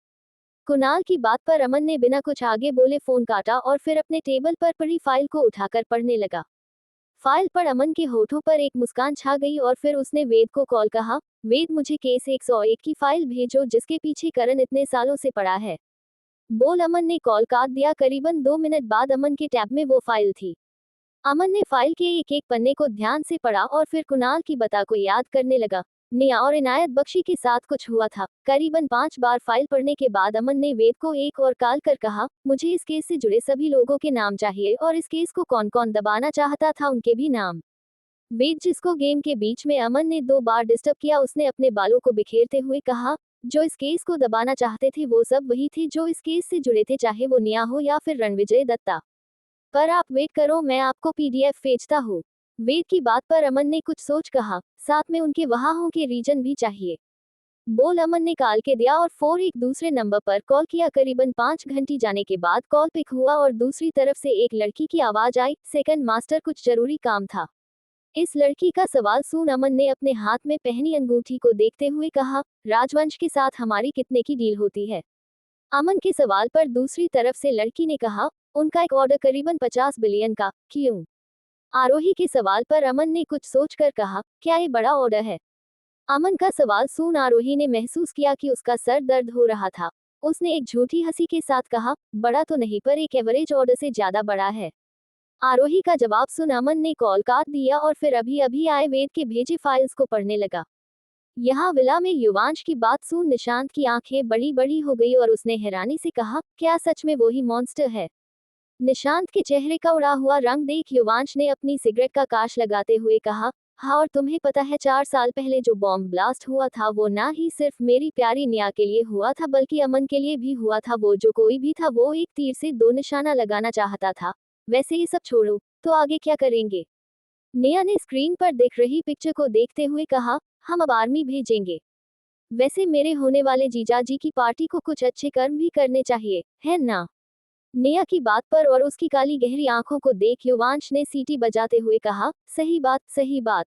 कुणाल की बात पर अमन ने बिना कुछ आगे बोले फोन काटा और फिर अपने टेबल पर पड़ी फाइल को उठाकर पढ़ने लगा। फाइल पर अमन के होठों पर एक मुस्कान छा गई और फिर उसने वेद को कॉल कहा, वेद, मुझे केस 101 की फाइल भेजो जिसके पीछे करण इतने सालों से पड़ा है। बोल। अमन ने कॉल काट दिया। करीबन 2 मिनट बाद अमन के टैब में वो फाइल थी। अमन ने फाइल के एक एक पन्ने को ध्यान से पढ़ा और फिर कुणाल की बता को याद करने लगा। नेहा और इनायत बख्शी के साथ कुछ हुआ था। करीबन 5 बार फाइल पढ़ने के बाद अमन ने वेद को एक और कॉल कर कहा, मुझे इस केस से जुड़े सभी लोगों के नाम चाहिए और इस केस को कौन कौन दबाना चाहता था उनके भी नाम। वेद, जिसको गेम के बीच में अमन ने 2 बार डिस्टर्ब किया, उसने अपने बालों को बिखेरते हुए कहा, जो इस केस को दबाना चाहते थे वो सब वही थे जो इस केस से जुड़े थे, चाहे वो नेहा हो या फिर रणविजय दत्ता। पर आप वेट करो, मैं आपको पीडीएफ भेजता हूँ। वेद की बात पर अमन ने कुछ सोच कहा, साथ में उनके वहां हो के रीजन भी चाहिए। बोल। अमन ने कॉल के दिया और फोर एक दूसरे नंबर पर कॉल किया। करीबन 5 घंटे जाने के बाद कॉल पिक हुआ और दूसरी तरफ से एक लड़की की आवाज आई, सेकंड मास्टर, कुछ जरूरी काम था। इस लड़की का सवाल सुन अमन ने अपने हाथ में पहनी अंगूठी को देखते हुए कहा, राजवंश के साथ हमारी कितने की डील होती है? अमन के सवाल पर दूसरी तरफ से लड़की ने कहा, उनका एक ऑर्डर करीबन 50 बिलियन का। क्यों? आरोही के सवाल पर अमन ने कुछ सोचकर कहा, क्या ये बड़ा ऑर्डर है? अमन का सवाल सुन आरोही ने महसूस किया कि उसका सर दर्द हो रहा था। उसने एक झूठी हंसी के साथ कहा, बड़ा तो नहीं पर एक एवरेज ऑर्डर से ज्यादा बड़ा है। आरोही का जवाब सुन अमन ने कॉल काट दिया और फिर अभी अभी आए वेद के भेजे फाइल्स को पढ़ने लगा। यहाँ विला में युवांश की बात सुन निशांत की आंखें बड़ी बड़ी हो गई और उसने हैरानी से कहा, क्या सच में वही मॉन्स्टर है? निशांत के चेहरे का उड़ा हुआ रंग देख युवांश ने अपनी सिगरेट का काश लगाते हुए कहा, हाँ, और तुम्हें पता है 4 साल पहले जो बॉम्ब ब्लास्ट हुआ था वो ना ही सिर्फ मेरी प्यारी नेहा के लिए हुआ था बल्कि अमन के लिए भी हुआ था। वो जो कोई भी था वो एक तीर से 2 निशाना लगाना चाहता था। वैसे ये सब छोड़ो, तो आगे क्या करेंगे? नेहा ने स्क्रीन पर दिख रही पिक्चर को देखते हुए कहा, हम अब आर्मी भेजेंगे। वैसे मेरे होने वाले जीजाजी की पार्टी को कुछ अच्छे कर्म भी करने चाहिए, है ना? नेहा की बात पर और उसकी काली गहरी आंखों को देख युवांश ने सीटी बजाते हुए कहा, सही बात, सही बात।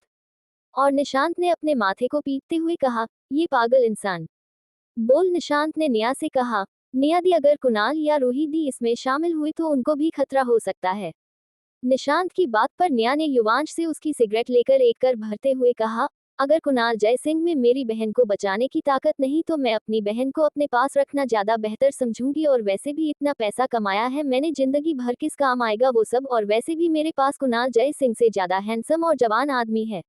और निशांत ने अपने माथे को पीटते हुए कहा, ये पागल इंसान। बोल। निशांत ने नेहा से कहा, नेहा दी, अगर कुणाल या रूही दी इसमें शामिल हुई तो उनको भी खतरा हो सकता है। निशांत की बात पर नेहा ने युवांश से उसकी सिगरेट लेकर एक कर भरते हुए कहा, अगर कुणाल जय सिंह में मेरी बहन को बचाने की ताकत नहीं तो मैं अपनी बहन को अपने पास रखना ज्यादा बेहतर समझूंगी, और वैसे भी इतना पैसा कमाया है मैंने जिंदगी भर, किस काम आएगा वो सब, और वैसे भी मेरे पास कुणाल जय सिंह से ज्यादा हैंडसम और जवान आदमी है।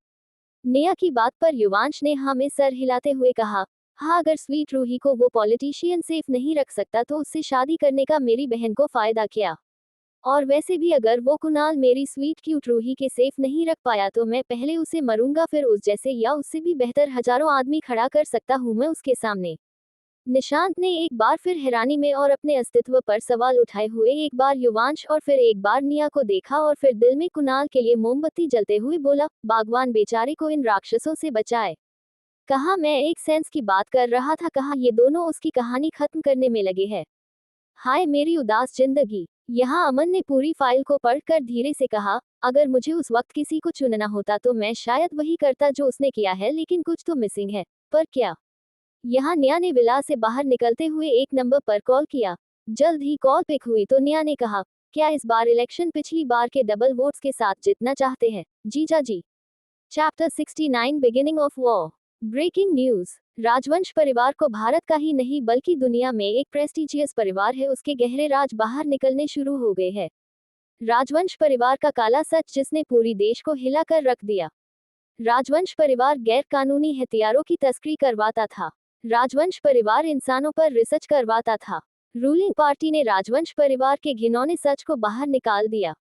नेहा की बात पर युवांश ने हाँ में सर हिलाते हुए कहा, हाँ अगर स्वीट रूही को वो पॉलिटिशियन सेफ नहीं रख सकता तो उससे शादी करने का मेरी बहन को फायदा क्या। और वैसे भी अगर वो कुणाल मेरी स्वीट क्यूट रूही के सेफ नहीं रख पाया तो मैं पहले उसे मरूंगा, फिर उस जैसे या उससे भी बेहतर हजारों आदमी खड़ा कर सकता हूं मैं उसके सामने। निशांत ने एक बार फिर हैरानी में और अपने अस्तित्व पर सवाल उठाए हुए एक बार युवांश और फिर एक बार निया को देखा और फिर दिल में कुणाल के लिए मोमबत्ती जलते हुए बोला, बागवान बेचारे को इन राक्षसों से बचाए। कहा मैं एक सेंस की बात कर रहा था, कहा ये दोनों उसकी कहानी खत्म करने में लगे हैं। हाय मेरी उदास जिंदगी। यहाँ अमन ने पूरी फाइल को पढ़कर धीरे से कहा, अगर मुझे उस वक्त किसी को चुनना होता तो मैं शायद वही करता जो उसने किया है, लेकिन कुछ तो मिसिंग है। पर क्या। यहाँ निया ने विला से बाहर निकलते हुए एक नंबर पर कॉल किया। जल्द ही कॉल पिक हुई तो निया ने कहा, क्या इस बार इलेक्शन पिछली बार के डबल वोट्स के साथ जीतना चाहते हैं जीजा जी। Chapter 69 beginning of war. Breaking news. राजवंश परिवार को भारत का ही नहीं बल्कि दुनिया में एक प्रेस्टिजियस परिवार है, उसके गहरे राज बाहर निकलने शुरू हो गए हैं। राजवंश परिवार का काला सच जिसने पूरी देश को हिलाकर रख दिया। राजवंश परिवार गैर कानूनी हथियारों की तस्करी करवाता था। राजवंश परिवार इंसानों पर रिसर्च करवाता था। रूलिंग पार्टी ने राजवंश परिवार के घिनौने सच को बाहर निकाल दिया।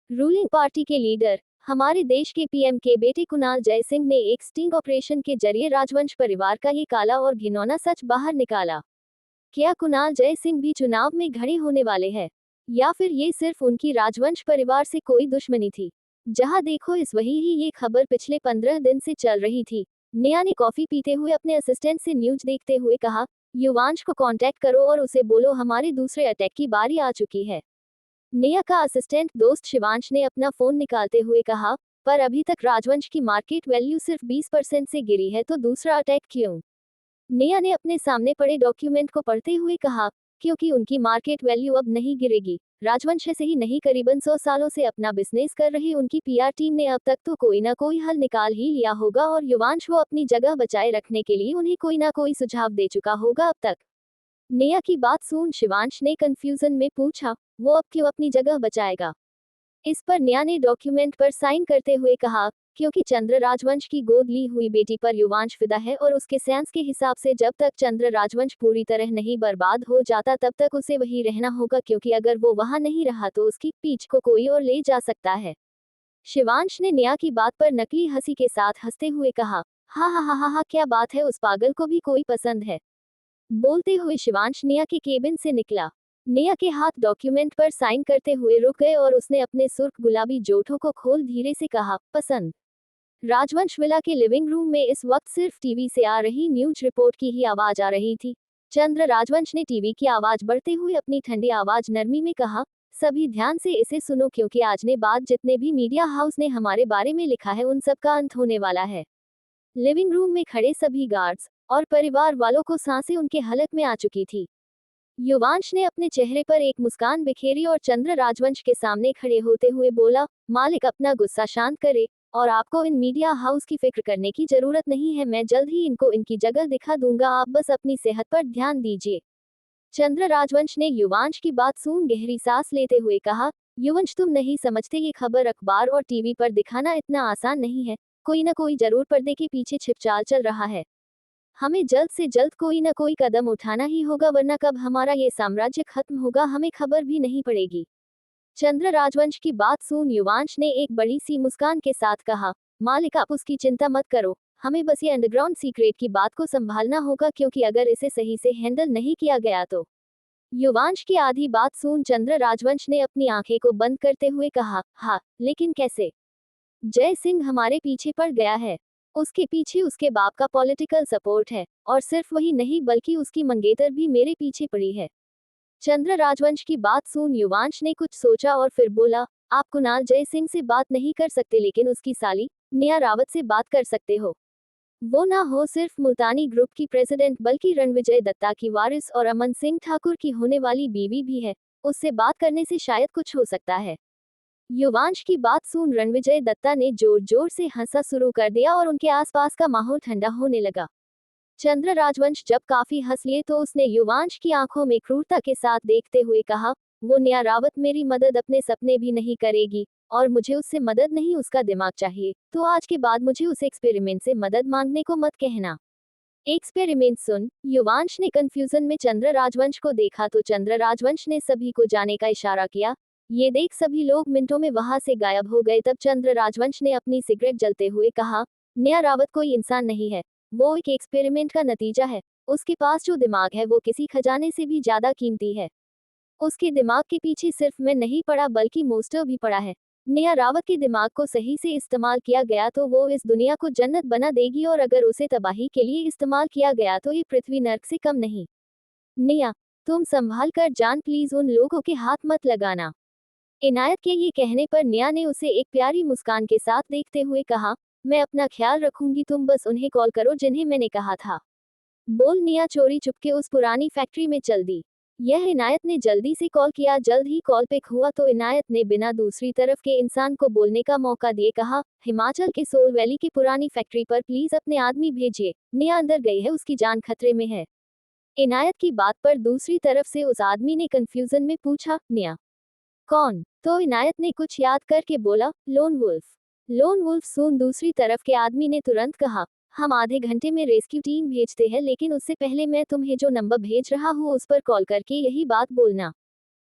रूलिंग पार्टी के लीडर हमारे देश के पीएम के बेटे कुणाल जयसिंह ने एक स्टिंग ऑपरेशन के जरिए राजवंश परिवार का ये काला और घिनौना सच बाहर निकाला। क्या कुणाल जयसिंह भी चुनाव में खड़े होने वाले हैं, या फिर ये सिर्फ उनकी राजवंश परिवार से कोई दुश्मनी थी। जहां देखो इस वही ही ये खबर पिछले 15 दिन से चल रही थी। नेहा ने कॉफी पीते हुए अपने असिस्टेंट से न्यूज देखते हुए कहा, युवांश को कांटेक्ट करो और उसे बोलो हमारे दूसरे अटैक की बारी आ चुकी है। नेहा का असिस्टेंट दोस्त शिवांश ने अपना फोन निकालते हुए कहा, पर अभी तक राजवंश की मार्केट वैल्यू सिर्फ 20% से गिरी है तो दूसरा अटैक क्यों। नेहा ने अपने सामने पड़े डॉक्यूमेंट को पढ़ते हुए कहा, क्योंकि उनकी मार्केट वैल्यू अब नहीं गिरेगी। राजवंश से ही नहीं करीबन 100 सालों से अपना बिजनेस कर रही उनकी पीआर टीम ने अब तक तो कोई ना कोई हल निकाल ही लिया होगा और युवांश वो अपनी जगह बचाए रखने के लिए उन्हें कोई ना कोई सुझाव दे चुका होगा अब तक। नेहा की बात सुन शिवांश ने कंफ्यूजन में पूछा, वो अब क्यों अपनी जगह बचाएगा। इस पर नेहा ने डॉक्यूमेंट पर साइन करते हुए कहा, क्योंकि चंद्र राजवंश की गोद ली हुई बेटी पर युवांश फिदा है और उसके सेंस के हिसाब से जब तक चंद्र राजवंश पूरी तरह नहीं बर्बाद हो जाता तब तक उसे वही रहना होगा, क्योंकि अगर वो वहां नहीं रहा तो उसकी पीठ को कोई और ले जा सकता है। शिवांश ने नेहा की बात पर नकली हंसी के साथ हंसते हुए कहा, हा हा हा हा हा, क्या बात है, उस पागल को भी कोई पसंद है। बोलते हुए शिवांश नेहा के केबिन से निकला। नेहा के हाथ डॉक्यूमेंट पर साइन करते हुए रुक गए और उसने अपने सुर्ख गुलाबी जोठों को खोल धीरे से कहा, पसंद। राजवंश विला के लिविंग रूम में इस वक्त सिर्फ टीवी से आ रही न्यूज रिपोर्ट की ही आवाज आ रही थी। चंद्र राजवंश ने टीवी की आवाज बढ़ते हुए अपनी ठंडी आवाज नरमी में कहा, सभी ध्यान से इसे सुनो क्योंकि आज ने बाद जितने भी मीडिया हाउस ने हमारे बारे में लिखा है उन सब का अंत होने वाला है। लिविंग रूम में खड़े सभी गार्ड्स और परिवार वालों को सांसें उनके हलक में आ चुकी थी। युवांश ने अपने चेहरे पर एक मुस्कान बिखेरी और चंद्र राजवंश के सामने खड़े होते हुए बोला, मालिक अपना गुस्सा शांत करे और आपको इन मीडिया हाउस की फिक्र करने की जरूरत नहीं है, मैं जल्द ही इनको इनकी जगह दिखा दूंगा, आप बस अपनी सेहत पर ध्यान दीजिए। चंद्र राजवंश ने युवांश की बात सुन गहरी सांस लेते हुए कहा, युवंश तुम नहीं समझते ये खबर अखबार और टीवी पर दिखाना इतना आसान नहीं है, कोई ना कोई जरूर पर्दे के पीछे छिपचाल चल रहा है। हमें जल्द से जल्द कोई ना कोई कदम उठाना ही होगा, वरना कब हमारा ये साम्राज्य खत्म होगा हमें खबर भी नहीं पड़ेगी। चंद्र राजवंश की बात सुन युवांश ने एक बड़ी सी मुस्कान के साथ कहा, मालिक आप उसकी चिंता मत करो, हमें बस ये अंडरग्राउंड सीक्रेट की बात को संभालना होगा, क्योंकि अगर इसे सही से हैंडल नहीं किया गया तो। युवांश की आधी बात सुन चंद्र राजवंश ने अपनी आंखें को बंद करते हुए कहा, हाँ लेकिन कैसे। जय सिंह हमारे पीछे पड़ गया है, उसके पीछे उसके बाप का पॉलिटिकल सपोर्ट है, और सिर्फ वही नहीं बल्कि उसकी मंगेतर भी मेरे पीछे पड़ी है। चंद्र राजवंश की बात सुन युवांश ने कुछ सोचा और फिर बोला, आप कुणाल जय सिंह से बात नहीं कर सकते लेकिन उसकी साली नेहा रावत से बात कर सकते हो। वो ना हो सिर्फ मुल्तानी ग्रुप की प्रेसिडेंट बल्कि रणविजय दत्ता की वारिस और अमन सिंह ठाकुर की होने वाली बीवी भी है, उससे बात करने से शायद कुछ हो सकता है। युवांश की बात सुन रणविजय दत्ता ने जोर जोर से हंसा शुरू कर दिया और उनके आसपास का माहौल ठंडा होने लगा। चंद्र राजवंश जब काफी हंस लिए तो उसने युवांश की आंखों में क्रूरता के साथ देखते हुए कहा, वो नेहा रावत मेरी मदद अपने सपने भी नहीं करेगी, और मुझे उससे मदद नहीं उसका दिमाग चाहिए, तो आज के बाद मुझे उस एक्सपेरिमेंट से मदद मांगने को मत कहना। एक्सपेरिमेंट सुन। युवांश ने कंफ्यूजन में चंद्र राजवंश को देखा तो चंद्र राजवंश ने सभी को जाने का इशारा किया। ये देख सभी लोग मिनटों में वहां से गायब हो गए। तब चंद्र राजवंश ने अपनी सिगरेट जलते हुए कहा, नेहा रावत कोई इंसान नहीं है, वो एक एक्सपेरिमेंट का नतीजा है। उसके पास जो दिमाग है वो किसी खजाने से भी ज्यादा कीमती है। उसके दिमाग के पीछे सिर्फ मैं नहीं पड़ा बल्कि मोस्टर भी पड़ा है। नेहा रावत के दिमाग को सही से इस्तेमाल किया गया तो वो इस दुनिया को जन्नत बना देगी, और अगर उसे तबाही के लिए इस्तेमाल किया गया तो ये पृथ्वी नर्क से कम नहीं। नेहा, तुम संभाल कर जान, प्लीज उन लोगों के हाथ मत लगाना। इनायत के ये कहने पर नेहा ने उसे एक प्यारी मुस्कान के साथ देखते हुए कहा, मैं अपना ख्याल रखूंगी, तुम बस उन्हें कॉल करो जिन्हें मैंने कहा था। बोल नेहा चोरी चुपके उस पुरानी फैक्ट्री में चल दी। यह इनायत ने जल्दी से कॉल किया। जल्द ही कॉल पिक हुआ तो इनायत ने बिना दूसरी तरफ के इंसान को बोलने का मौका दिए कहा, हिमाचल के सोल वैली की पुरानी फैक्ट्री पर प्लीज अपने आदमी भेजिए, नेहा अंदर गई है, उसकी जान खतरे में है। इनायत की बात पर दूसरी तरफ से उस आदमी ने कंफ्यूजन में पूछा, नेहा कौन? तो इनायत ने कुछ याद करके बोला, लोन वुल्फ। लोन वुल्फ सुन। दूसरी तरफ के आदमी ने तुरंत कहा, हम आधे घंटे में रेस्क्यू टीम भेजते हैं, लेकिन उससे पहले मैं तुम्हें जो नंबर भेज रहा हूँ उस पर कॉल करके यही बात बोलना।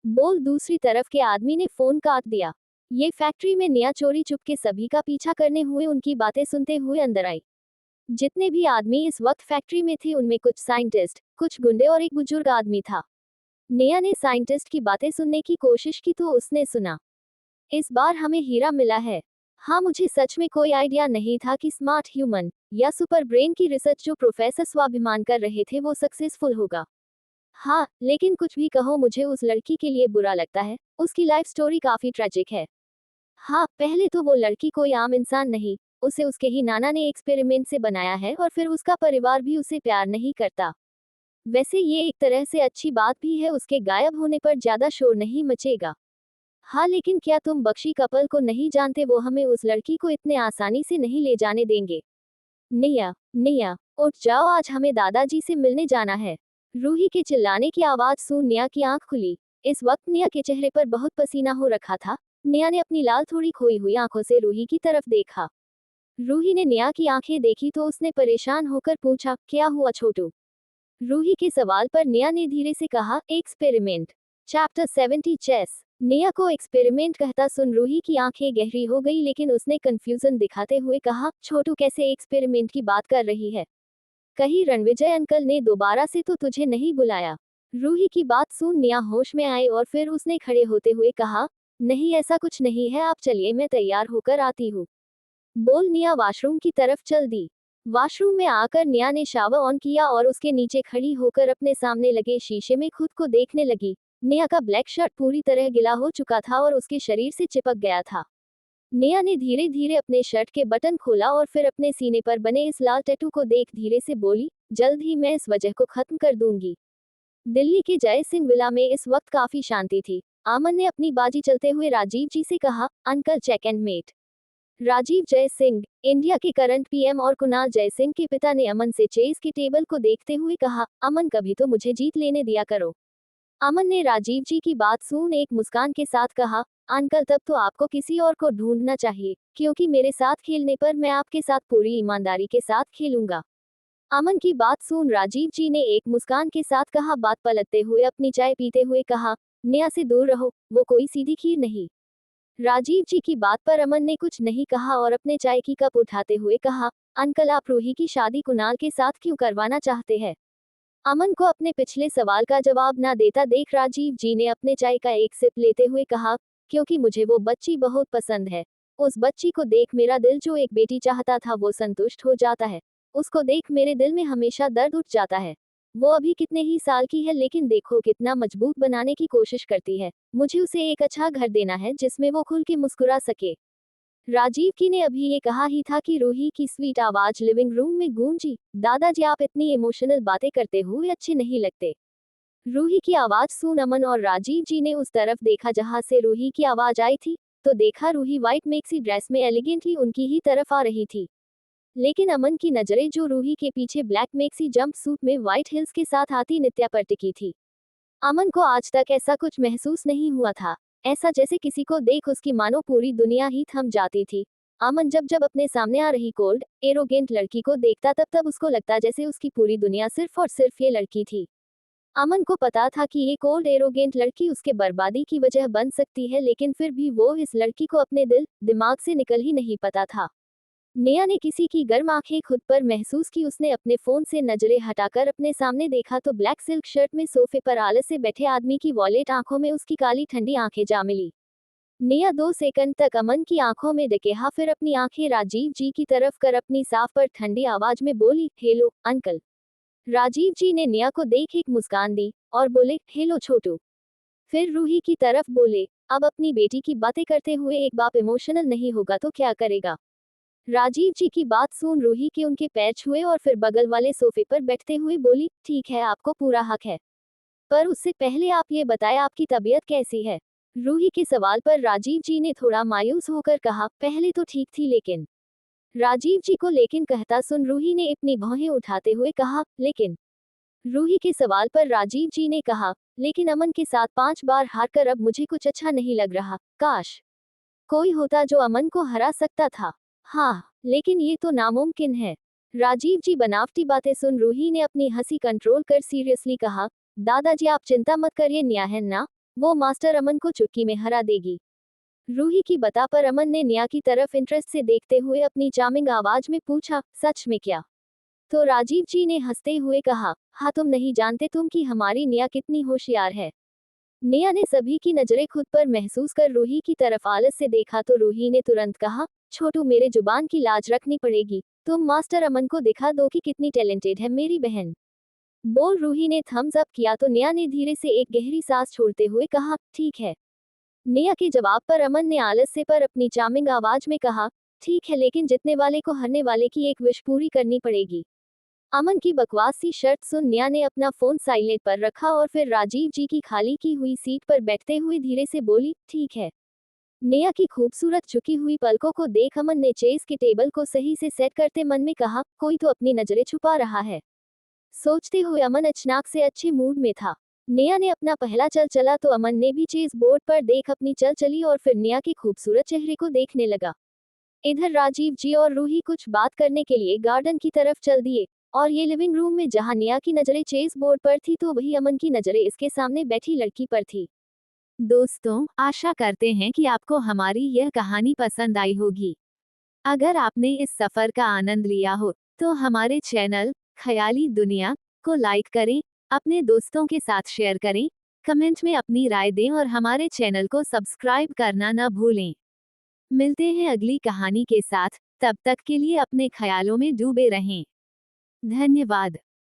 बोल। दूसरी तरफ के आदमी ने फोन काट दिया। ये फैक्ट्री में नेहा चोरी चुपके सभी का पीछा करने हुए उनकी बातें सुनते हुए अंदर आई। जितने भी आदमी इस वक्त फैक्ट्री में थे उनमें कुछ साइंटिस्ट, कुछ गुंडे और एक बुजुर्ग आदमी था। नेहा ने साइंटिस्ट की बातें सुनने की कोशिश की तो उसने सुना, इस बार हमें हीरा मिला है। हाँ, मुझे सच में कोई आइडिया नहीं था कि स्मार्ट ह्यूमन या सुपर ब्रेन की रिसर्च जो प्रोफेसर स्वाभिमान कर रहे थे वो सक्सेसफुल होगा। हाँ, लेकिन कुछ भी कहो, मुझे उस लड़की के लिए बुरा लगता है। उसकी लाइफ स्टोरी काफी ट्रेजिक है। हाँ, पहले तो वो लड़की कोई आम इंसान नहीं, उसे उसके ही नाना ने एक्सपेरिमेंट से बनाया है, और फिर उसका परिवार भी उसे प्यार नहीं करता। वैसे ये एक तरह से अच्छी बात भी है, उसके गायब होने पर ज्यादा शोर नहीं मचेगा। हाँ, लेकिन क्या तुम बख्शी कपल को नहीं जानते? वो हमें उस लड़की को इतने आसानी से नहीं ले जाने देंगे। नेहा, नेहा उठ जाओ, आज हमें दादाजी से मिलने जाना है। रूही के चिल्लाने की आवाज सुन नेहा की आंख खुली। इस वक्त नेहा के चेहरे पर बहुत पसीना हो रखा था। नेहा ने अपनी लाल थोड़ी खोई हुई आंखों से रूही की तरफ देखा। रूही ने नेहा की आंखें देखी तो उसने परेशान होकर पूछा, क्या हुआ छोटू? रूही के सवाल पर नेहा ने धीरे से कहा, एक्सपेरिमेंट। Chapter 70 chess. नेहा को एक्सपेरिमेंट कहता सुन रूही की आंखें गहरी हो गई, लेकिन उसने कंफ्यूजन दिखाते हुए कहा, छोटू कैसे एक्सपेरिमेंट की बात कर रही है? कहीं रणविजय अंकल ने दोबारा से तो तुझे नहीं बुलाया? रूही की बात सुन नेहा होश में आए और फिर उसने खड़े होते हुए कहा, नहीं ऐसा कुछ नहीं है, आप चलिए मैं तैयार होकर आती हूँ। बोल नेहा वॉशरूम की तरफ चल दी। वॉशरूम में आकर नेहा ने शावर ऑन किया और उसके नीचे खड़ी होकर अपने सामने लगे शीशे में खुद को देखने लगी। नेहा का ब्लैक शर्ट पूरी तरह गिला हो चुका था और उसके शरीर से चिपक गया था। नेहा ने धीरे धीरे अपने शर्ट के बटन खोला और फिर अपने सीने पर बने इस लाल टैटू को देख धीरे से बोली, जल्द ही मैं इस वजह को खत्म कर दूंगी। दिल्ली के जय सिंह विला में इस वक्त काफी शांति थी। अमन ने अपनी बाजी चलते हुए राजीव जी से कहा, uncle check and mate. Rajiv Jai Singh, India के करंट पीएम और कुणाल जय सिंह के पिता ने अमन से चेस के टेबल को देखते हुए कहा, अमन कभी तो मुझे जीत लेने दिया करो। अमन ने राजीव जी की बात सुन एक मुस्कान के साथ कहा, अंकल तब तो आपको किसी और को ढूंढना चाहिए, क्योंकि मेरे साथ खेलने पर मैं आपके साथ पूरी ईमानदारी के साथ खेलूंगा। अमन की बात सुन राजीव जी ने एक मुस्कान के साथ कहा, बात पलटते हुए अपनी चाय पीते हुए कहा, नेहा से दूर रहो, वो कोई सीधी खीर नहीं। राजीव जी की बात पर अमन ने कुछ नहीं कहा और अपने चाय की कप उठाते हुए कहा, अंकल आप रूही की शादी कुणाल के साथ क्यों करवाना चाहते हैं? अमन को अपने पिछले सवाल का जवाब ना देता देख राजीव जी ने अपने चाय का एक सिप लेते हुए कहा, क्योंकि मुझे वो बच्ची बहुत पसंद है। उस बच्ची को देख मेरा दिल जो एक बेटी चाहता था वो संतुष्ट हो जाता है। उसको देख मेरे दिल में हमेशा दर्द उठ जाता है। वो अभी कितने ही साल की है, लेकिन देखो कितना मजबूत बनाने की कोशिश करती है। मुझे उसे एक अच्छा घर देना है जिसमें वो खुल के मुस्कुरा सके। राजीव की ने अभी ये कहा ही था कि रूही की स्वीट आवाज लिविंग रूम में गूंजी, दादाजी आप इतनी इमोशनल बातें करते हुए अच्छे नहीं लगते। रूही की आवाज सुन अमन और राजीव जी ने उस तरफ देखा जहां से रूही की आवाज आई थी, तो देखा रूही व्हाइट मैक्सी ड्रेस में एलिगेंटली उनकी ही तरफ आ रही थी। लेकिन अमन की नजरें जो रूही के पीछे ब्लैक मैक्सी जंप सूट में व्हाइट हिल्स के साथ आती नित्या पर टिकी थी। अमन को आज तक ऐसा कुछ महसूस नहीं हुआ था। ऐसा जैसे किसी को देख उसकी मानो पूरी दुनिया ही थम जाती थी। अमन जब जब अपने सामने आ रही कोल्ड एरोगेंट लड़की को देखता तब तब उसको लगता जैसे उसकी पूरी दुनिया सिर्फ और सिर्फ ये लड़की थी। अमन को पता था कि ये कोल्ड एरोगेंट लड़की उसके बर्बादी की वजह बन सकती है, लेकिन फिर भी वो इस लड़की को अपने दिल दिमाग से निकल ही नहीं पता था। नेहा ने किसी की गर्म आंखें खुद पर महसूस की। उसने अपने फोन से नजरें हटाकर अपने सामने देखा तो ब्लैक सिल्क शर्ट में सोफे पर आलस से बैठे आदमी की वॉलेट आंखों में उसकी काली ठंडी आंखें जा मिली। नेहा 2 सेकंड तक अमन की आंखों में देखा, फिर अपनी आंखें राजीव जी की तरफ कर अपनी साफ पर ठंडी आवाज में बोली, हेलो अंकल। राजीव जी ने नेहा को देख एक मुस्कान दी और बोले, हेलो छोटू। फिर रूही की तरफ बोले, अब अपनी बेटी की बातें करते हुए एक बाप इमोशनल नहीं होगा तो क्या करेगा। राजीव जी की बात सुन रूही के उनके पैर छुए और फिर बगल वाले सोफे पर बैठते हुए बोली, ठीक है आपको पूरा हक है, पर उससे पहले आप ये बताएं आपकी तबीयत कैसी है। रूही के सवाल पर राजीव जी ने थोड़ा मायूस होकर कहा, पहले तो ठीक थी लेकिन। राजीव जी को लेकिन कहता सुन रूही ने अपनी भौहें उठाते हुए कहा, लेकिन। रूही के सवाल पर राजीव जी ने कहा, लेकिन अमन के साथ 5 बार हारकर अब मुझे कुछ अच्छा नहीं लग रहा। काश कोई होता जो अमन को हरा सकता था। हाँ, लेकिन ये तो नामुमकिन है। राजीव जी बनावटी बातें सुन रूही ने अपनी हंसी कंट्रोल कर सीरियसली कहा, दादाजी आप चिंता मत करिए, निया है ना, वो मास्टर अमन को चुटकी में हरा देगी। रूही की बता पर अमन ने निया की तरफ इंटरेस्ट से देखते हुए अपनी चार्मिंग आवाज में पूछा, सच में क्या? तो राजीव जी ने हंसते हुए कहा, हाँ तुम नहीं जानते तुम कि हमारी निया कितनी होशियार है। निया ने सभी की नजरें खुद पर महसूस कर रूही की तरफ आलस से देखा तो रूही ने तुरंत कहा, छोटू मेरे जुबान की लाज रखनी पड़ेगी, तुम मास्टर अमन को दिखा दो कि कितनी टैलेंटेड है मेरी बहन। बोल रूही ने थम्स अप किया तो निया ने धीरे से एक गहरी सांस छोड़ते हुए कहा, ठीक है। निया के जवाब पर अमन ने आलस से पर अपनी चार्मिंग आवाज में कहा, ठीक है लेकिन जीतने वाले को हारने वाले की एक विश पूरी करनी पड़ेगी। अमन की बकवास सी शर्त सुन निया ने अपना फोन साइलेंट पर रखा और फिर राजीव जी की खाली की हुई सीट पर बैठते हुए धीरे से बोली, ठीक है। निया की खूबसूरत झुकी हुई पलकों को देख अमन ने चेस के टेबल को सही से सेट करते मन में कहा, कोई तो अपनी नजरें छुपा रहा है। सोचते हुए अमन अचानक से अच्छे मूड में था। निया ने अपना पहला चल चला तो अमन ने भी चेस बोर्ड पर देख अपनी चल चली और फिर निया के खूबसूरत चेहरे को देखने लगा। इधर राजीव जी और रूही कुछ बात करने के लिए गार्डन की तरफ चल दिए और ये लिविंग रूम में जहां निया की नजरें चेस बोर्ड पर थी तो वही अमन की नजरें इसके सामने बैठी लड़की पर थी। दोस्तों, आशा करते हैं कि आपको हमारी यह कहानी पसंद आई होगी। अगर आपने इस सफर का आनंद लिया हो तो हमारे चैनल ख्याली दुनिया को लाइक करें, अपने दोस्तों के साथ शेयर करें, कमेंट में अपनी राय दें और हमारे चैनल को सब्सक्राइब करना न भूलें। मिलते हैं अगली कहानी के साथ, तब तक के लिए अपने ख्यालों में डूबे रहें। धन्यवाद।